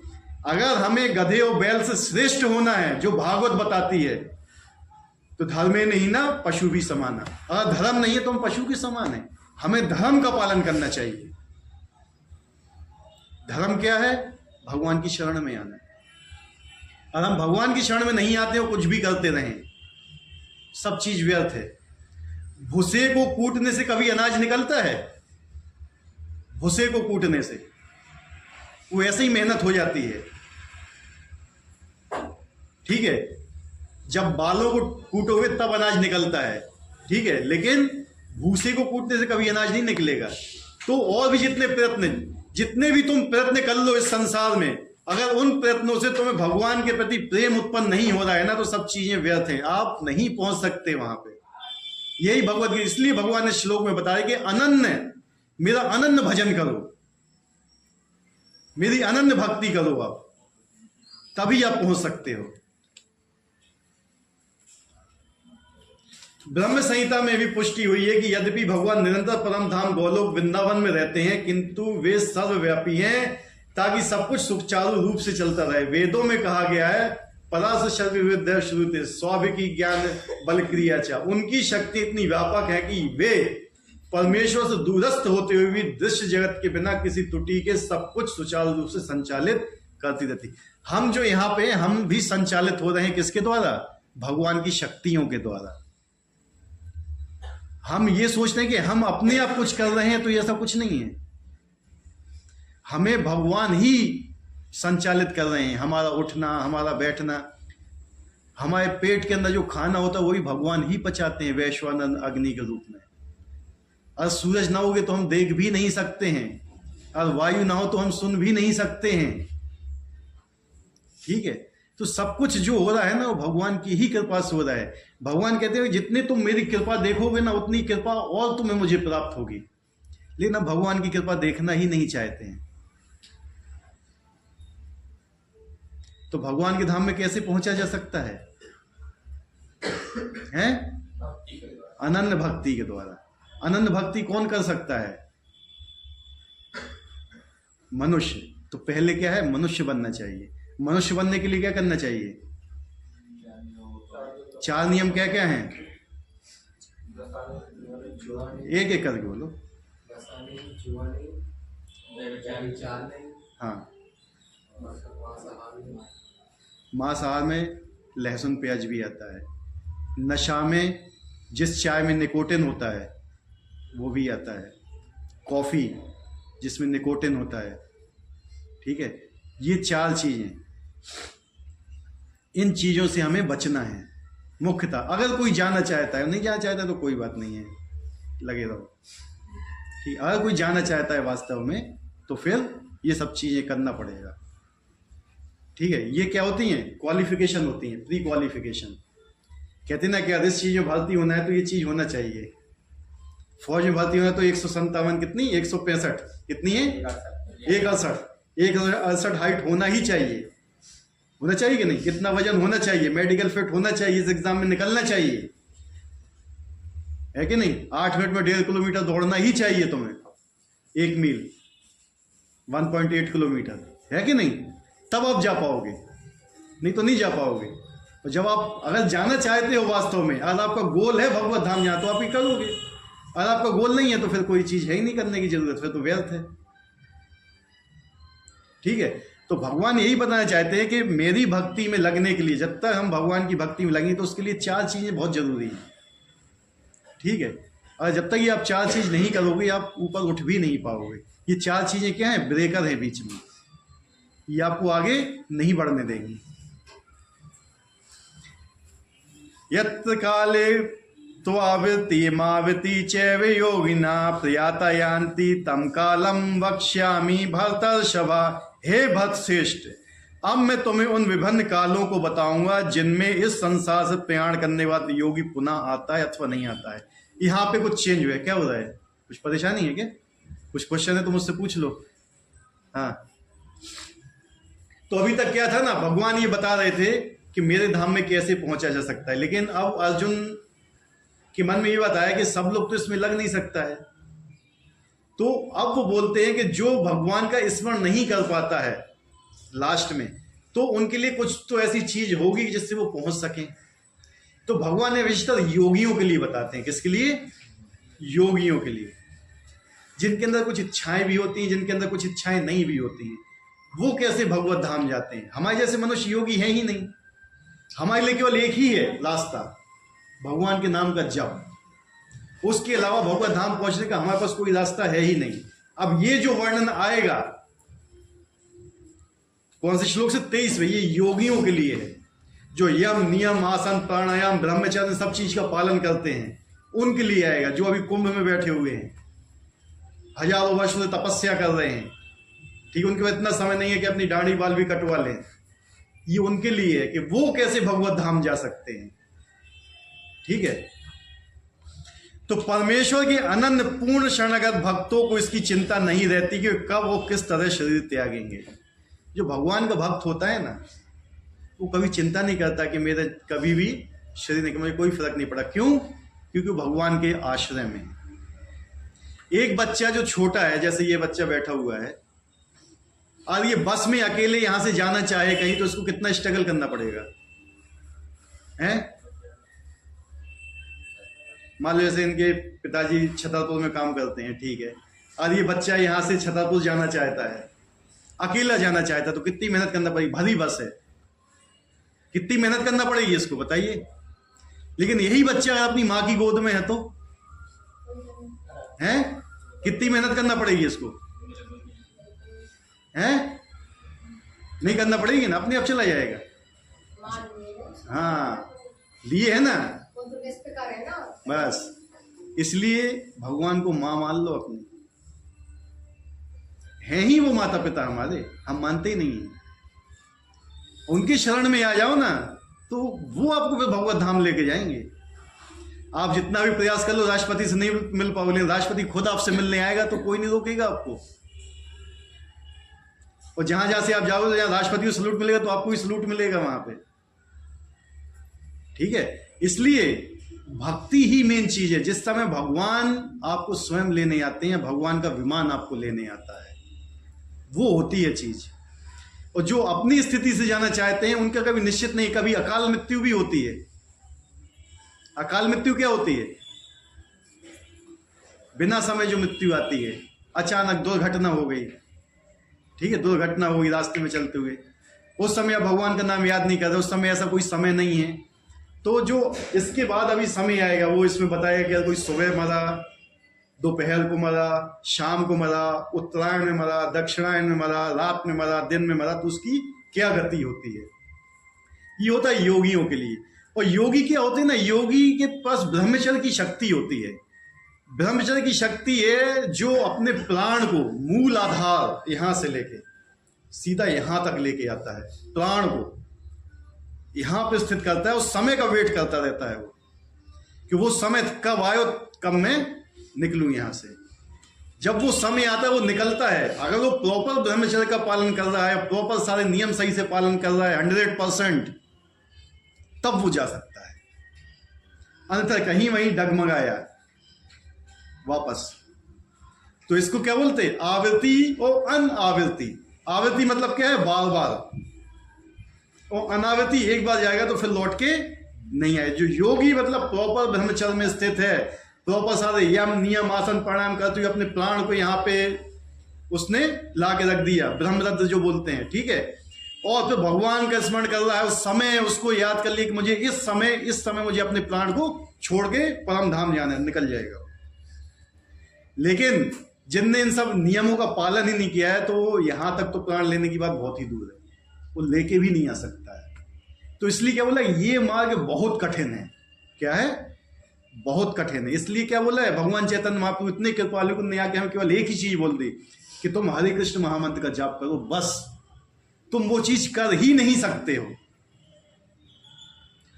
अगर हमें गधे और बैल से श्रेष्ठ होना है, जो भागवत बताती है, तो धर्मे नहीं ना पशु भी समाना। अगर धर्म नहीं है तो हम पशु के समान हैं। हमें धर्म का पालन करना चाहिए। धर्म क्या है? भगवान की शरण में आना। अगर हम भगवान की शरण में नहीं आते और कुछ भी करते रहें, सब चीज व्यर्थ है। भूसे को कूटने से कभी अनाज निकलता है? भूसे को कूटने से वो ऐसे ही मेहनत हो जाती है। ठीक है, जब बालों को कूटोगे तब अनाज निकलता है, ठीक है, लेकिन भूसे को कूटने से कभी अनाज नहीं निकलेगा। तो और भी जितने भी तुम प्रयत्न कर लो इस संसार में, अगर उन प्रयत्नों से तुम्हें भगवान के प्रति प्रेम उत्पन्न नहीं हो रहा है ना, तो सब चीजें व्यर्थ हैं। आप नहीं पहुंच सकते वहां पे। यही भगवत गीता, इसलिए भगवान ने श्लोक में बताया कि अनन्य, मेरा अनन्य भजन करो, मेरी अनन्य भक्ति करो, आप तभी आप पहुंच सकते हो। ब्रह्म संहिता में भी पुष्टि हुई है कि यद्यपि भगवान निरंतर परम धाम गोलोक वृंदावन में रहते हैं, किंतु वे सर्वव्यापी हैं ताकि सब कुछ सुचारू रूप से चलता रहे। वेदों में कहा गया है परास सर्वविद्या श्रुते स्वाभिकी ज्ञान बल क्रिया चा। उनकी शक्ति इतनी व्यापक है कि वे परमेश्वर से दूरस्थ होते हुए भी दृश्य जगत के बिना किसी त्रुटि के सब कुछ सुचारू रूप से संचालित करती रहती। हम जो यहाँ पे हैं, हम भी संचालित हो रहे हैं किसके द्वारा? भगवान की शक्तियों के द्वारा। हम ये सोचते हैं कि हम अपने आप कुछ कर रहे हैं, तो ये ऐसा कुछ नहीं है। हमें भगवान ही संचालित कर रहे हैं। हमारा उठना, हमारा बैठना, हमारे पेट के अंदर जो खाना होता है वही भगवान ही पचाते हैं वैश्वानर अग्नि के रूप में। और सूरज ना होगे तो हम देख भी नहीं सकते हैं, और वायु ना हो तो हम सुन भी नहीं सकते हैं। ठीक है, तो सब कुछ जो हो रहा है ना, वो भगवान की ही कृपा से हो रहा है। भगवान कहते हैं जितने तुम मेरी कृपा देखोगे ना, उतनी कृपा और तुम्हें मुझे प्राप्त होगी। लेकिन अब भगवान की कृपा देखना ही नहीं चाहते हैं। तो भगवान के धाम में कैसे पहुंचा जा सकता है? हैं? अनन्य भक्ति के द्वारा। अनन्य भक्ति कौन कर सकता है? मनुष्य। तो पहले क्या है? मनुष्य बनना चाहिए। मनुष्य बनने के लिए क्या करना चाहिए? 4 नियम क्या क्या हैं? एक एक करके बोलो। हाँ, मांसाहार में लहसुन प्याज भी आता है। नशा में जिस चाय में निकोटिन होता है वो भी आता है। कॉफ़ी जिसमें निकोटिन होता है। ठीक है, ये 4 चीज़ें, इन चीज़ों से हमें बचना है मुख्यतः। अगर कोई जाना चाहता है, नहीं जाना चाहता तो कोई बात नहीं है, लगे रहो। ठीक, अगर कोई जाना चाहता है वास्तव में, तो फिर ये सब चीज़ें करना पड़ेगा। ठीक है, ये क्या होती हैं? क्वालिफिकेशन होती हैं, प्री क्वालिफिकेशन। कहते ना कि इस चीज़ में भर्ती होना है तो ये चीज़ होना चाहिए। फौज में भर्ती होना है तो 157 कितनी? 165 कितनी है? 168 हाइट होना ही चाहिए। होना चाहिए कि नहीं? कितना वजन होना चाहिए? मेडिकल फिट होना चाहिए, इस एग्जाम में निकलना चाहिए, है कि नहीं? 8 मिनट में 1.5 किलोमीटर दौड़ना ही चाहिए तुम्हें। 1 मील 1.8 किलोमीटर, है कि नहीं? तब आप जा पाओगे, नहीं तो नहीं जा पाओगे। और जब आप अगर जाना चाहते हो वास्तव में, अगर आपका गोल है भगवत धाम जाना, तो आप ही करोगे। अगर आपका गोल नहीं है तो फिर कोई चीज़ है ही नहीं करने की जरूरत, फिर तो व्यर्थ है। ठीक है, तो भगवान यही बताना चाहते हैं कि मेरी भक्ति में लगने के लिए, जब तक हम भगवान की भक्ति में लगेंगे तो उसके लिए 4 चीज़ें बहुत ज़रूरी हैं। ठीक है, और जब तक ये आप 4 चीज़ नहीं करोगे आप ऊपर उठ भी नहीं पाओगे। ये 4 चीज़ें क्या हैं? ब्रेकर है बीच में, ये आपको आगे नहीं बढ़ने देंगी। यत्र काले तो आवृत्ति मावृत्ति चैव योगिना प्रयाता यान्ति तम कालम वक्ष्यामि भरतर्षभा। हे भक्त श्रेष्ठ, अब मैं तुम्हें उन विभिन्न कालों को बताऊंगा जिनमें इस संसार से प्रयाण करने वाला योगी पुनः आता है अथवा नहीं आता है। यहाँ पे कुछ चेंज हुआ है, क्या हो रहा है? कुछ परेशानी है क्या? कुछ क्वेश्चन है तो मुझसे पूछ लो। हाँ, तो अभी तक क्या था ना, भगवान ये बता रहे थे कि मेरे धाम में कैसे पहुंचा जा सकता है, लेकिन अब अर्जुन के मन में ये बात आया कि सब लोग तो इसमें लग नहीं सकता है। तो अब वो बोलते हैं कि जो भगवान का स्मरण नहीं कर पाता है लास्ट में, तो उनके लिए कुछ तो ऐसी चीज होगी जिससे वो पहुंच सकें। तो भगवान ने विशेषतर योगियों के लिए बताते हैं। किसके लिए? योगियों के लिए, जिनके अंदर कुछ इच्छाएं भी होती हैं, जिनके अंदर कुछ इच्छाएं नहीं भी होती हैं, वो कैसे भगवत धाम जाते हैं। हमारे जैसे मनुष्य योगी है ही नहीं, हमारे लिए केवल एक ही है रास्ता, भगवान के नाम का जप। उसके अलावा भगवत धाम पहुंचने का हमारे पास कोई रास्ता है ही नहीं। अब ये जो वर्णन आएगा कौन से श्लोक से? 23 में, ये योगियों के लिए है, जो यम नियम आसन प्राणायाम ब्रह्मचर्य सब चीज का पालन करते हैं, उनके लिए आएगा। जो अभी कुंभ में बैठे हुए हैं, हजारों वर्षों से तपस्या कर रहे हैं, ठीक, उनके पास इतना समय नहीं है कि अपनी दाढ़ी बाल भी कटवा लें। ये उनके लिए है कि वो कैसे भगवत धाम जा सकते हैं। ठीक है, तो परमेश्वर के अनन्य पूर्ण शरणागत भक्तों को इसकी चिंता नहीं रहती कि कब वो किस तरह शरीर त्यागेंगे। जो भगवान का भक्त होता है ना, वो कभी चिंता नहीं करता कि मेरे कभी भी शरीर नहीं, मुझे कोई फर्क नहीं पड़ा। क्यों? क्योंकि भगवान के आश्रय में। एक बच्चा जो छोटा है, जैसे ये बच्चा बैठा हुआ है, और ये बस में अकेले यहां से जाना चाहे कहीं, तो उसको कितना स्ट्रगल करना पड़ेगा है? मान लो जैसे इनके पिताजी छतरपुर में काम करते हैं, ठीक है, और ये बच्चा यहां से छतरपुर जाना चाहता है, अकेला जाना चाहता है, तो कितनी मेहनत करना पड़ेगी? भरी बस है, कितनी मेहनत करना पड़ेगी इसको बताइए। लेकिन यही बच्चा अपनी माँ की गोद में है तो है, कितनी मेहनत करना पड़ेगी इसको? है, नहीं करना पड़ेगी ना, अपने आप चला जाएगा। हाँ, लिए है ना, है ना। बस इसलिए भगवान को माँ मान लो अपनी, है ही वो माता पिता हमारे, हम मानते ही नहीं हैं। उनकी शरण में आ जाओ ना, तो वो आपको फिर भगवत धाम लेके जाएंगे। आप जितना भी प्रयास कर लो, राष्ट्रपति से नहीं मिल पाओगे, लेकिन राष्ट्रपति खुद आपसे मिलने आएगा तो कोई नहीं रोकेगा आपको। और जहां जहां से आप जाओगे, तो जहां राष्ट्रपति को सलूट मिलेगा तो आपको भी सलूट मिलेगा वहां पे। ठीक है, इसलिए भक्ति ही मेन चीज है। जिस समय भगवान आपको स्वयं लेने आते हैं, भगवान का विमान आपको लेने आता है, वो होती है चीज। और जो अपनी स्थिति से जाना चाहते हैं, उनका कभी निश्चित नहीं, कभी अकाल मृत्यु भी होती है। अकाल मृत्यु क्या होती है? बिना समय जो मृत्यु आती है, अचानक दुर्घटना हो गई, ठीक है, दुर्घटना हो गई रास्ते में चलते हुए, उस समय आप भगवान का नाम याद नहीं कर रहे, उस समय ऐसा कोई समय नहीं है। तो जो इसके बाद अभी समय आएगा, वो इसमें बताया कि कोई सुबह मरा, दोपहर को मरा, शाम को मरा, उत्तरायण में मरा, दक्षिणायन में मरा, रात में मरा, दिन में मरा, तो उसकी क्या गति होती है। ये होता है योगियों के लिए। और योगी क्या होते हैं ना, योगी के पास ब्रह्मचर्य की शक्ति होती है। ब्रह्मचर्य की शक्ति है जो अपने प्राण को मूल आधार यहां से लेके सीधा यहां तक लेके आता है, प्राण को यहां पे स्थित करता है, उस समय का वेट करता रहता है वो, कि वो समय कब आए और कब मैं निकलूं यहां से। जब वो समय आता है, वो निकलता है, अगर वो प्रॉपर ब्रह्मचर्य का पालन कर रहा है, प्रॉपर सारे नियम सही से पालन कर रहा है 100%, तब वो जा सकता है। अन्यथा कहीं वहीं डगमगाया वापस। तो इसको क्या बोलते? आवृत्ति और अनावृत्ति। आवृत्ति मतलब क्या है? बार बार। और अनावृत्ति एक बार जाएगा तो फिर लौट के नहीं आए। जो योगी मतलब प्रॉपर ब्रह्मचर्य में स्थित है, प्रॉपर सारे यम नियम आसन प्राणायाम करते हुए अपने प्राण को यहाँ पे उसने ला के रख दिया, ब्रह्मरद्र जो बोलते हैं, ठीक है, और फिर भगवान का स्मरण कर रहा है, उस समय उसको याद कर लिया कि मुझे इस समय मुझे अपने प्राण को छोड़ के परम धाम जाना है, निकल जाएगा। लेकिन जिनने इन सब नियमों का पालन ही नहीं किया है तो यहां तक तो प्राण लेने की बात बहुत ही दूर है, वो लेके भी नहीं आ सकता है। तो इसलिए क्या बोला, ये मार्ग बहुत कठिन है। क्या है? बहुत कठिन है। इसलिए क्या बोला है भगवान चैतन्य महाप्रभु इतने कृपालु ने आके हमें केवल एक ही चीज बोल दी कि तुम हरे कृष्ण महामंत्र का जाप करो, बस। तुम वो चीज कर ही नहीं सकते हो,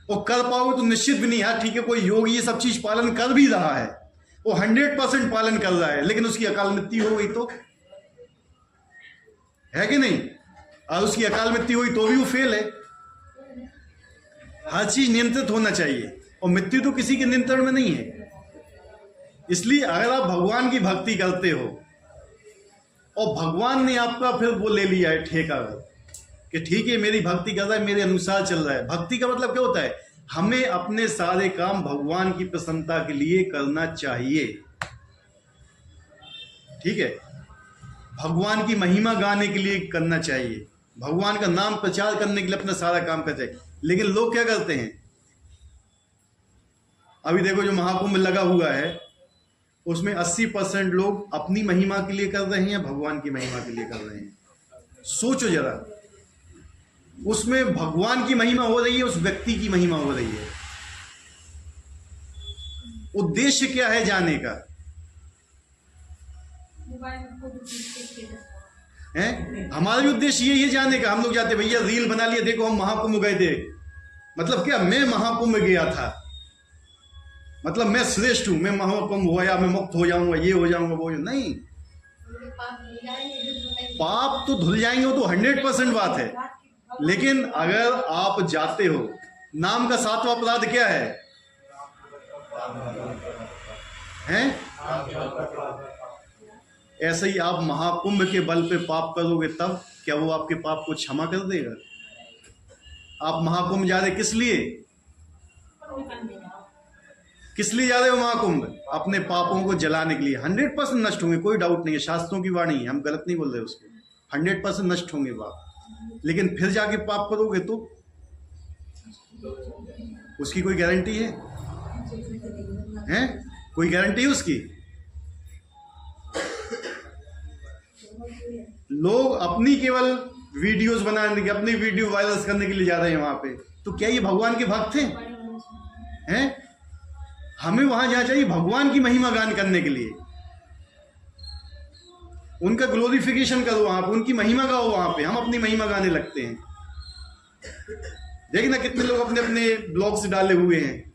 और कर पाओगे तो निश्चित भी नहीं। यार ठीक है, कोई योगी ये सब चीज पालन कर भी रहा है, वो 100% पालन कर रहा है, लेकिन उसकी अकाल मृत्यु हो गई तो है कि नहीं? और उसकी अकाल मृत्यु हुई तो भी वो फेल है। हर चीज नियंत्रित होना चाहिए, और मृत्यु तो किसी के नियंत्रण में नहीं है। इसलिए अगर आप भगवान की भक्ति करते हो और भगवान ने आपका फिर वो ले लिया है ठेका कि ठीक है मेरी भक्ति कर रहा है, मेरे अनुसार चल रहा है। भक्ति का मतलब क्या होता है? हमें अपने सारे काम भगवान की प्रसन्नता के लिए करना चाहिए, ठीक है, भगवान की महिमा गाने के लिए करना चाहिए, भगवान का नाम प्रचार करने के लिए अपना सारा काम करते हैं। लेकिन लोग क्या करते हैं? अभी देखो जो महाकुंभ लगा हुआ है उसमें 80% लोग अपनी महिमा के लिए कर रहे हैं या भगवान की महिमा के लिए कर रहे हैं? सोचो जरा, उसमें भगवान की महिमा हो रही है, उस व्यक्ति की महिमा हो रही है। उद्देश्य क्या है जाने का? है हमारा भी उद्देश्य यही है जाने का। हम लोग जाते भैया रील बना लिया, देखो हम महाकुंभ गए थे, मतलब क्या मैं महाकुंभ गया था, मतलब मैं श्रेष्ठ हूं, मैं महाकुंभ हुआ, मैं मुक्त हो जाऊंगा, ये हो जाऊंगा, वो नहीं। पाप तो धुल जाएंगे, वो तो 100% बात है। लेकिन अगर आप जाते हो, नाम का 7वां अपराध क्या है? हैं? ऐसे ही आप महाकुंभ के बल पे पाप करोगे, तब क्या वो आपके पाप को क्षमा कर देगा? आप महाकुंभ जा रहे किस लिए? किस लिए जा रहे हो महाकुंभ? अपने पापों को जलाने के लिए। 100% नष्ट होंगे, कोई डाउट नहीं है, शास्त्रों की वाणी है, हम गलत नहीं बोल रहे उसको। 100% नष्ट होंगे पाप। लेकिन फिर जाके पाप करोगे तो उसकी कोई गारंटी है? हैं? कोई गारंटी है उसकी? लोग अपनी केवल वीडियोस बनाने के, अपनी वीडियो वायरल करने के लिए जा रहे हैं वहां पे। तो क्या ये भगवान के भक्त हैं? हमें वहां जाना चाहिए भगवान की महिमा गान करने के लिए। उनका ग्लोरिफिकेशन करो वहां पे, उनकी महिमा गाओ वहां पे। हम अपनी महिमा गाने लगते हैं। देखना कितने लोग अपने अपने ब्लॉग से डाले हुए हैं,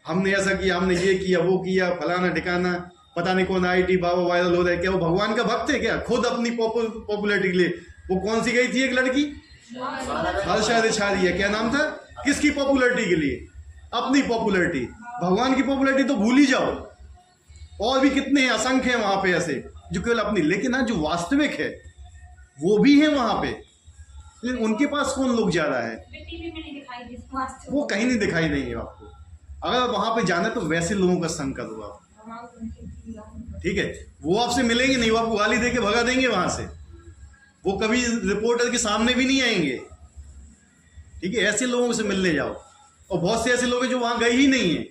हमने ऐसा किया, हमने ये किया, वो किया, फलाना ठिकाना, पता नहीं कौन आईटी बाबा वायरल हो रहा है। क्या वो भगवान का भक्त है क्या? खुद अपनी पॉपुलैरिटी के लिए। वो कौन सी गई थी एक लड़की, हर्षा रिछारिया, क्या नाम था? किसकी पॉपुलैरिटी के लिए? अपनी पॉपुलैरिटी। भगवान की पॉपुलैरिटी तो भूल ही जाओ। और भी कितने हैं, असंख्य हैं वहां पे ऐसे जो केवल अपनी। लेकिन हाँ, जो वास्तविक है वो भी है वहां पे, लेकिन उनके पास कौन लोग जा रहा है? वो कहीं नहीं दिखाई देंगे आपको। अगर वहां पे जाना है तो वैसे लोगों का संग करो आप, ठीक है? वो आपसे मिलेंगे नहीं, वो आपको गाली देके भगा देंगे वहां से। वो कभी रिपोर्टर के सामने भी नहीं आएंगे, ठीक है? ऐसे लोगों से मिलने जाओ। और बहुत से ऐसे लोग हैं जो वहां गए ही नहीं है।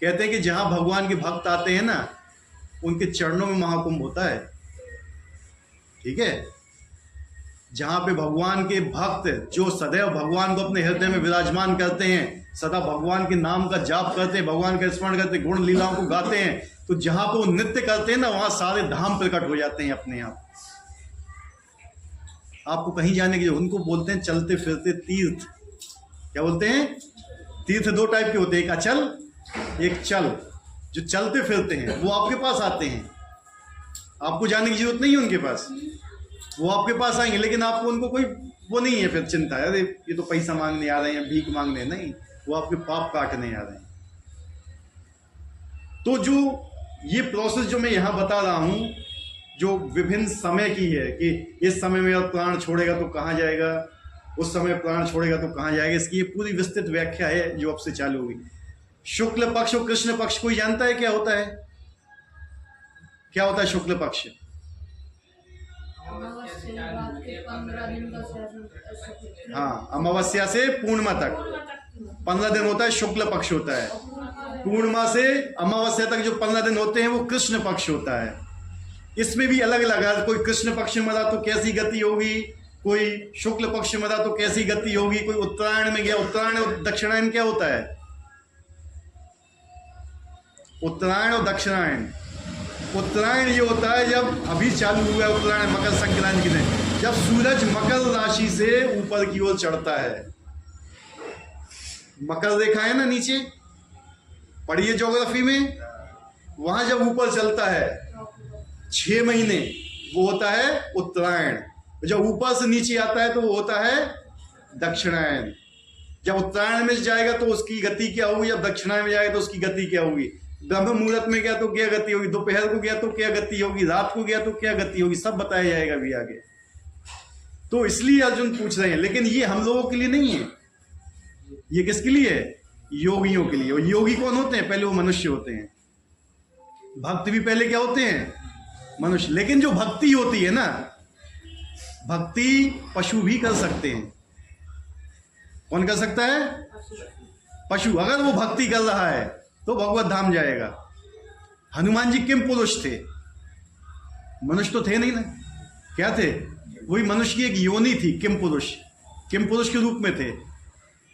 कहते हैं कि जहां भगवान के भक्त आते हैं ना, उनके चरणों में महाकुंभ होता है, ठीक है? जहां पे भगवान के भक्त जो सदैव भगवान को अपने हृदय में विराजमान करते हैं, सदा भगवान के नाम का जाप करते हैं, भगवान का स्मरण करते हैं, गुण लीलाओं को गाते हैं, तो जहां पे वो नृत्य करते हैं ना, वहां सारे धाम प्रकट हो जाते हैं अपने आप। आपको कहीं जाने की, उनको बोलते हैं चलते फिरते तीर्थ। क्या बोलते हैं? तीर्थ दो टाइप के होते हैं, एक अचल, एक चल। जो चलते फिरते हैं वो आपके पास आते हैं, आपको जाने की जरूरत नहीं है उनके पास, वो आपके पास आएंगे। लेकिन आपको उनको कोई वो नहीं है फिर चिंता, अरे ये तो पैसा मांगने आ रहे हैं, भीख मांगने नहीं, वो आपके पाप काटने आ रहे हैं। तो जो ये प्रोसेस जो मैं यहां बता रहा हूं, जो विभिन्न समय की है कि इस समय में प्राण छोड़ेगा तो कहाँ जाएगा, उस समय प्राण छोड़ेगा तो कहाँ जाएगा, इसकी ये पूरी विस्तृत व्याख्या है जो अब से चालू होगी। शुक्ल पक्ष और कृष्ण पक्ष कोई जानता है क्या होता है? क्या होता है शुक्ल पक्ष? हाँ, अमावस्या से पूर्णिमा तक 15 दिन होता है, शुक्ल पक्ष होता है। पूर्णिमा से अमावस्या तक जो 15 दिन होते हैं वो कृष्ण पक्ष होता है। इसमें भी अलग अलग है, कोई कृष्ण पक्ष में मरा तो कैसी गति होगी, कोई शुक्ल पक्ष में मरा तो कैसी गति होगी, कोई उत्तरायण में गया। उत्तरायण और दक्षिणायन क्या होता है? उत्तरायण और दक्षिणायन। उत्तरायण ये होता है जब अभी चालू हुआ है उत्तरायण, मकर संक्रांति के दिन, जब सूरज मकर राशि से ऊपर की ओर चढ़ता है। मकर रेखा है ना नीचे, पढ़िए ज्योग्राफी में, वहां जब ऊपर चलता है 6 महीने, वो होता है उत्तरायण। जब ऊपर से नीचे आता है तो वो होता है दक्षिणायन। जब उत्तरायण में जाएगा तो उसकी गति क्या होगी, जब दक्षिणायन में जाएगा तो उसकी गति क्या होगी, ब्रह्म मुहूर्त में गया तो क्या गति होगी, दोपहर को गया तो क्या गति होगी, रात को गया तो क्या गति होगी, सब बताया जाएगा अभी आगे। तो इसलिए अर्जुन पूछ रहे हैं, लेकिन ये हम लोगों के लिए नहीं है, ये किसके लिए है? योगियों के लिए। और योगी कौन होते हैं? पहले वो मनुष्य होते हैं। भक्त भी पहले क्या होते हैं? मनुष्य। लेकिन जो भक्ति होती है ना, भक्ति पशु भी कर सकते हैं। कौन कर सकता है? पशु। अगर वो भक्ति कर रहा है तो भगवत धाम जाएगा। हनुमान जी किम पुरुष थे? मनुष्य तो थे नहीं ना, क्या थे? वही मनुष्य की एक योनि थी, किम पुरुष। किम पुरुष के रूप में थे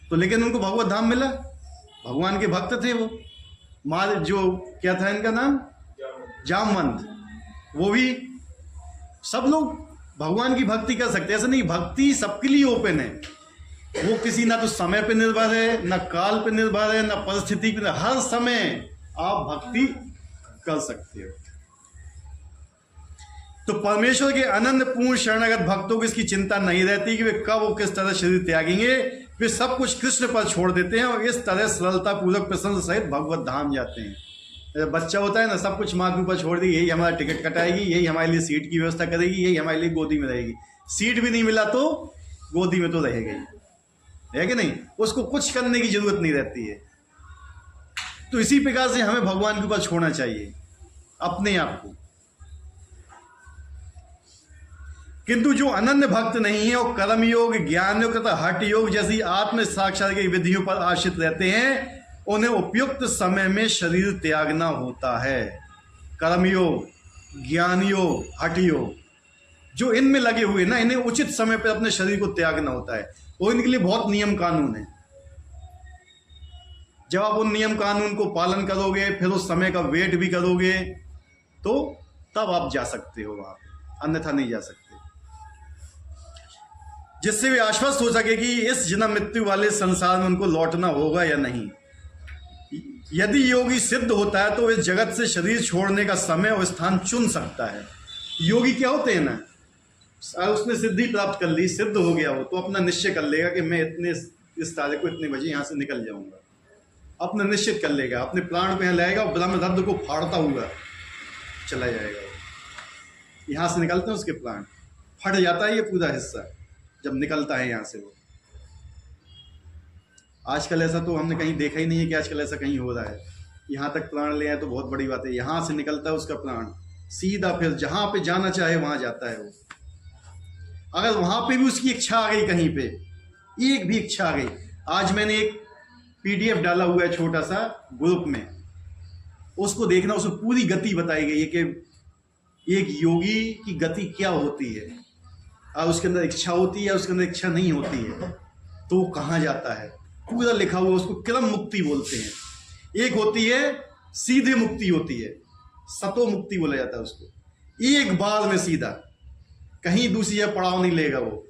तो, लेकिन उनको भगवत धाम मिला। भगवान के भक्त थे वो। मार जो क्या था इनका नाम, जामवंत, वो भी। सब लोग भगवान की भक्ति कर सकते हैं, ऐसा नहीं। भक्ति सबके लिए ओपन है। वो किसी ना तो समय पे निर्भर है, ना काल पे निर्भर है, ना परिस्थिति पे। हर समय आप भक्ति कर सकते हो। तो परमेश्वर के अनंत पूर्ण शरणागत भक्तों को इसकी चिंता नहीं रहती कि वे कब और किस तरह शरीर त्यागेंगे। वे सब कुछ कृष्ण पर छोड़ देते हैं और इस तरह सरलता पूर्वक प्रसन्न सहित भगवत धाम जाते हैं। जब बच्चा होता है ना, सब कुछ माँ के ऊपर छोड़ दी, यही हमारा टिकट कटाएगी, यही हमारे लिए सीट की व्यवस्था करेगी, यही हमारे लिए गोदी में रहेगी। सीट भी नहीं मिला तो गोदी में तो रहेगा ही, है कि नहीं? उसको कुछ करने की जरूरत नहीं रहती है। तो इसी प्रकार से हमें भगवान के ऊपर छोड़ना चाहिए अपने आप को। किंतु जो अनन्य भक्त नहीं है और कर्म योग, ज्ञान योग तथा हठ योग जैसी आत्म साक्षात की विधियों पर आश्रित रहते हैं, उन्हें उपयुक्त समय में शरीर त्यागना होता है। कर्म योग, ज्ञान योग, हठ योग, जो इनमें लगे हुए ना, इन्हें उचित समय पर अपने शरीर को त्यागना होता है। और इनके लिए बहुत नियम कानून है। जब आप उन नियम कानून को पालन करोगे, फिर उस समय का वेट भी करोगे, तो तब आप जा सकते हो वहां पे, अन्यथा नहीं जा सकते। जिससे वे आश्वस्त हो सके कि इस जन्म मृत्यु वाले संसार में उनको लौटना होगा या नहीं। यदि योगी सिद्ध होता है तो इस जगत से शरीर छोड़ने का समय और स्थान चुन सकता है। योगी क्या होते हैं ना, उसने सिद्धि प्राप्त कर ली, सिद्ध हो गया हो, तो अपना निश्चय कर लेगा कि मैं इतने इस तारीख को इतने बजे यहाँ से निकल जाऊंगा। अपना निश्चित कर लेगा, अपने प्राण को यहाँ लाएगा और ब्रह्म रद्द को फाड़ता हुआ चला जाएगा। यहाँ से निकलते हैं उसके प्राण, फट जाता है ये पूरा हिस्सा जब निकलता है यहाँ से वो। आजकल ऐसा तो हमने कहीं देखा ही नहीं है कि आजकल ऐसा कहीं हो रहा है। यहाँ तक प्राण ले आए तो बहुत बड़ी बात है। यहाँ से निकलता है उसका प्राण, सीधा फिर जहाँ पे जाना चाहे वहाँ जाता है वो। अगर वहाँ पे भी उसकी इच्छा आ गई, कहीं पे एक भी इच्छा आ गई। आज मैंने एक PDF डाला हुआ है छोटा सा ग्रुप में, उसको देखना, उसमें पूरी गति बताई गई है कि एक योगी की गति क्या होती है, और उसके अंदर इच्छा होती है, उसके अंदर इच्छा नहीं होती है तो वो कहाँ जाता है, पूरा लिखा हुआ। उसको क्रम मुक्ति बोलते हैं। एक होती है सीधे मुक्ति होती है, सतो मुक्ति बोला जाता है उसको। एक बार में सीधा, कहीं दूसरी जगह पड़ाव नहीं लेगा, वो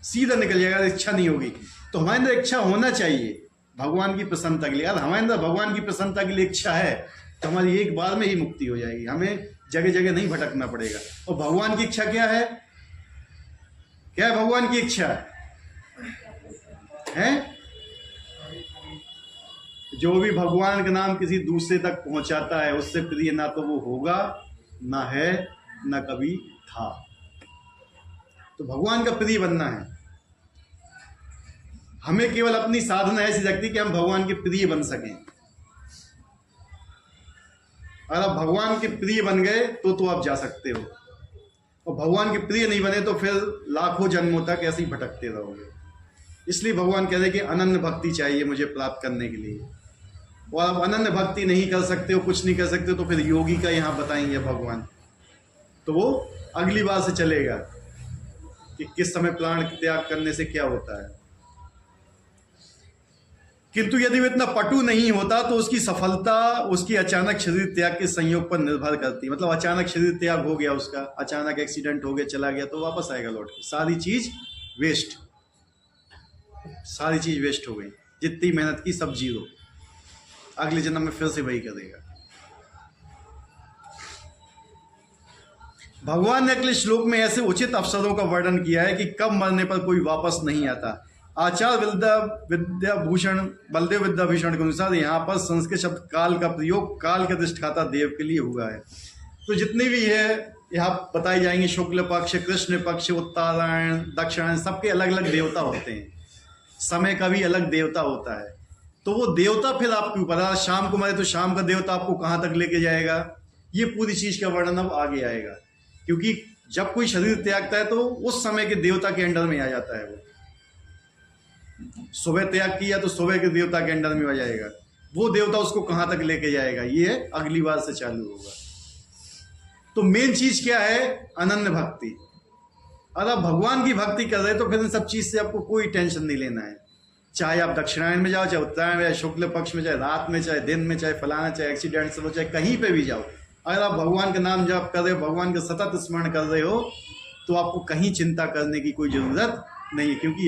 सीधा निकल जाएगा। इच्छा नहीं होगी तो हमारे अंदर इच्छा होना चाहिए भगवान की प्रसन्नता के लिए। अगर हमारे अंदर भगवान की प्रसन्नता के लिए इच्छा है तो हमारी एक बार में ही मुक्ति हो जाएगी, हमें जगह जगह नहीं भटकना पड़ेगा। और भगवान की इच्छा क्या है? क्या है भगवान की इच्छा? है जो भी भगवान का नाम किसी दूसरे तक पहुंचाता है, उससे प्रिय ना तो वो होगा, ना है, न कभी था। तो भगवान का प्रिय बनना है। हमें केवल अपनी साधना ऐसी लगती कि हम भगवान के प्रिय बन सकें। अगर आप भगवान के प्रिय बन गए तो आप जा सकते हो, और भगवान के प्रिय नहीं बने तो फिर लाखों जन्मों तक ऐसे ही भटकते रहोगे। इसलिए भगवान कह रहे कि अनन्य भक्ति चाहिए मुझे प्राप्त करने के लिए। और आप अनन्य भक्ति नहीं कर सकते हो, कुछ नहीं कर सकते हो, तो फिर योगी का यहाँ बताएंगे भगवान, तो वो अगली बार से चलेगा कि किस समय प्राण त्याग करने से क्या होता है। किंतु यदि वो इतना पटु नहीं होता तो उसकी सफलता उसकी अचानक शरीर त्याग के संयोग पर निर्भर करती। मतलब अचानक शरीर त्याग हो गया उसका, अचानक एक्सीडेंट हो गया, चला गया, तो वापस आएगा लौट के, सारी चीज वेस्ट, सारी चीज वेस्ट हो गई, जितनी मेहनत की सब जीरो, अगले जन्म में फिर से वही करेगा। भगवान ने अगले श्लोक में ऐसे उचित अवसरों का वर्णन किया है कि कब मरने पर कोई वापस नहीं आता। आचार्य विद्याभूषण बलदेव विद्याभूषण के अनुसार यहाँ पर संस्कृत शब्द काल का प्रयोग काल के अधिष्ठाता देव के लिए हुआ है। तो जितने भी है यहाँ बताए जाएंगे, शुक्ल पक्ष, कृष्ण पक्ष, उत्तरायण, दक्षिणायन, सबके अलग अलग देवता होते हैं, समय का भी अलग देवता होता है। तो वो देवता फिर आपके ऊपर, अगर शाम को मरे तो शाम का देवता आपको कहाँ तक लेके जाएगा, ये पूरी चीज का वर्णन अब आगे आएगा। क्योंकि जब कोई शरीर त्यागता है तो उस समय के देवता के अंडर में आ जाता है। वो सुबह त्याग किया तो सुबह के देवता के अंडर में आ जाएगा, वो देवता उसको कहाँ तक लेके जाएगा, ये अगली बार से चालू होगा। तो मेन चीज क्या है, अनन्य भक्ति। अगर आप भगवान की भक्ति कर रहे हैं तो फिर इन सब चीज से आपको कोई टेंशन नहीं लेना है। चाहे आप दक्षिणायन में जाओ, चाहे उत्तरायण में, चाहे शुक्ल पक्ष में, चाहे रात में, चाहे दिन में, चाहे फलाना, चाहे एक्सीडेंट से हो, चाहे कहीं पे भी जाओ, अगर आप भगवान का नाम जप कर रहे हो, भगवान का सतत स्मरण कर रहे हो, तो आपको कहीं चिंता करने की कोई जरूरत नहीं है। क्योंकि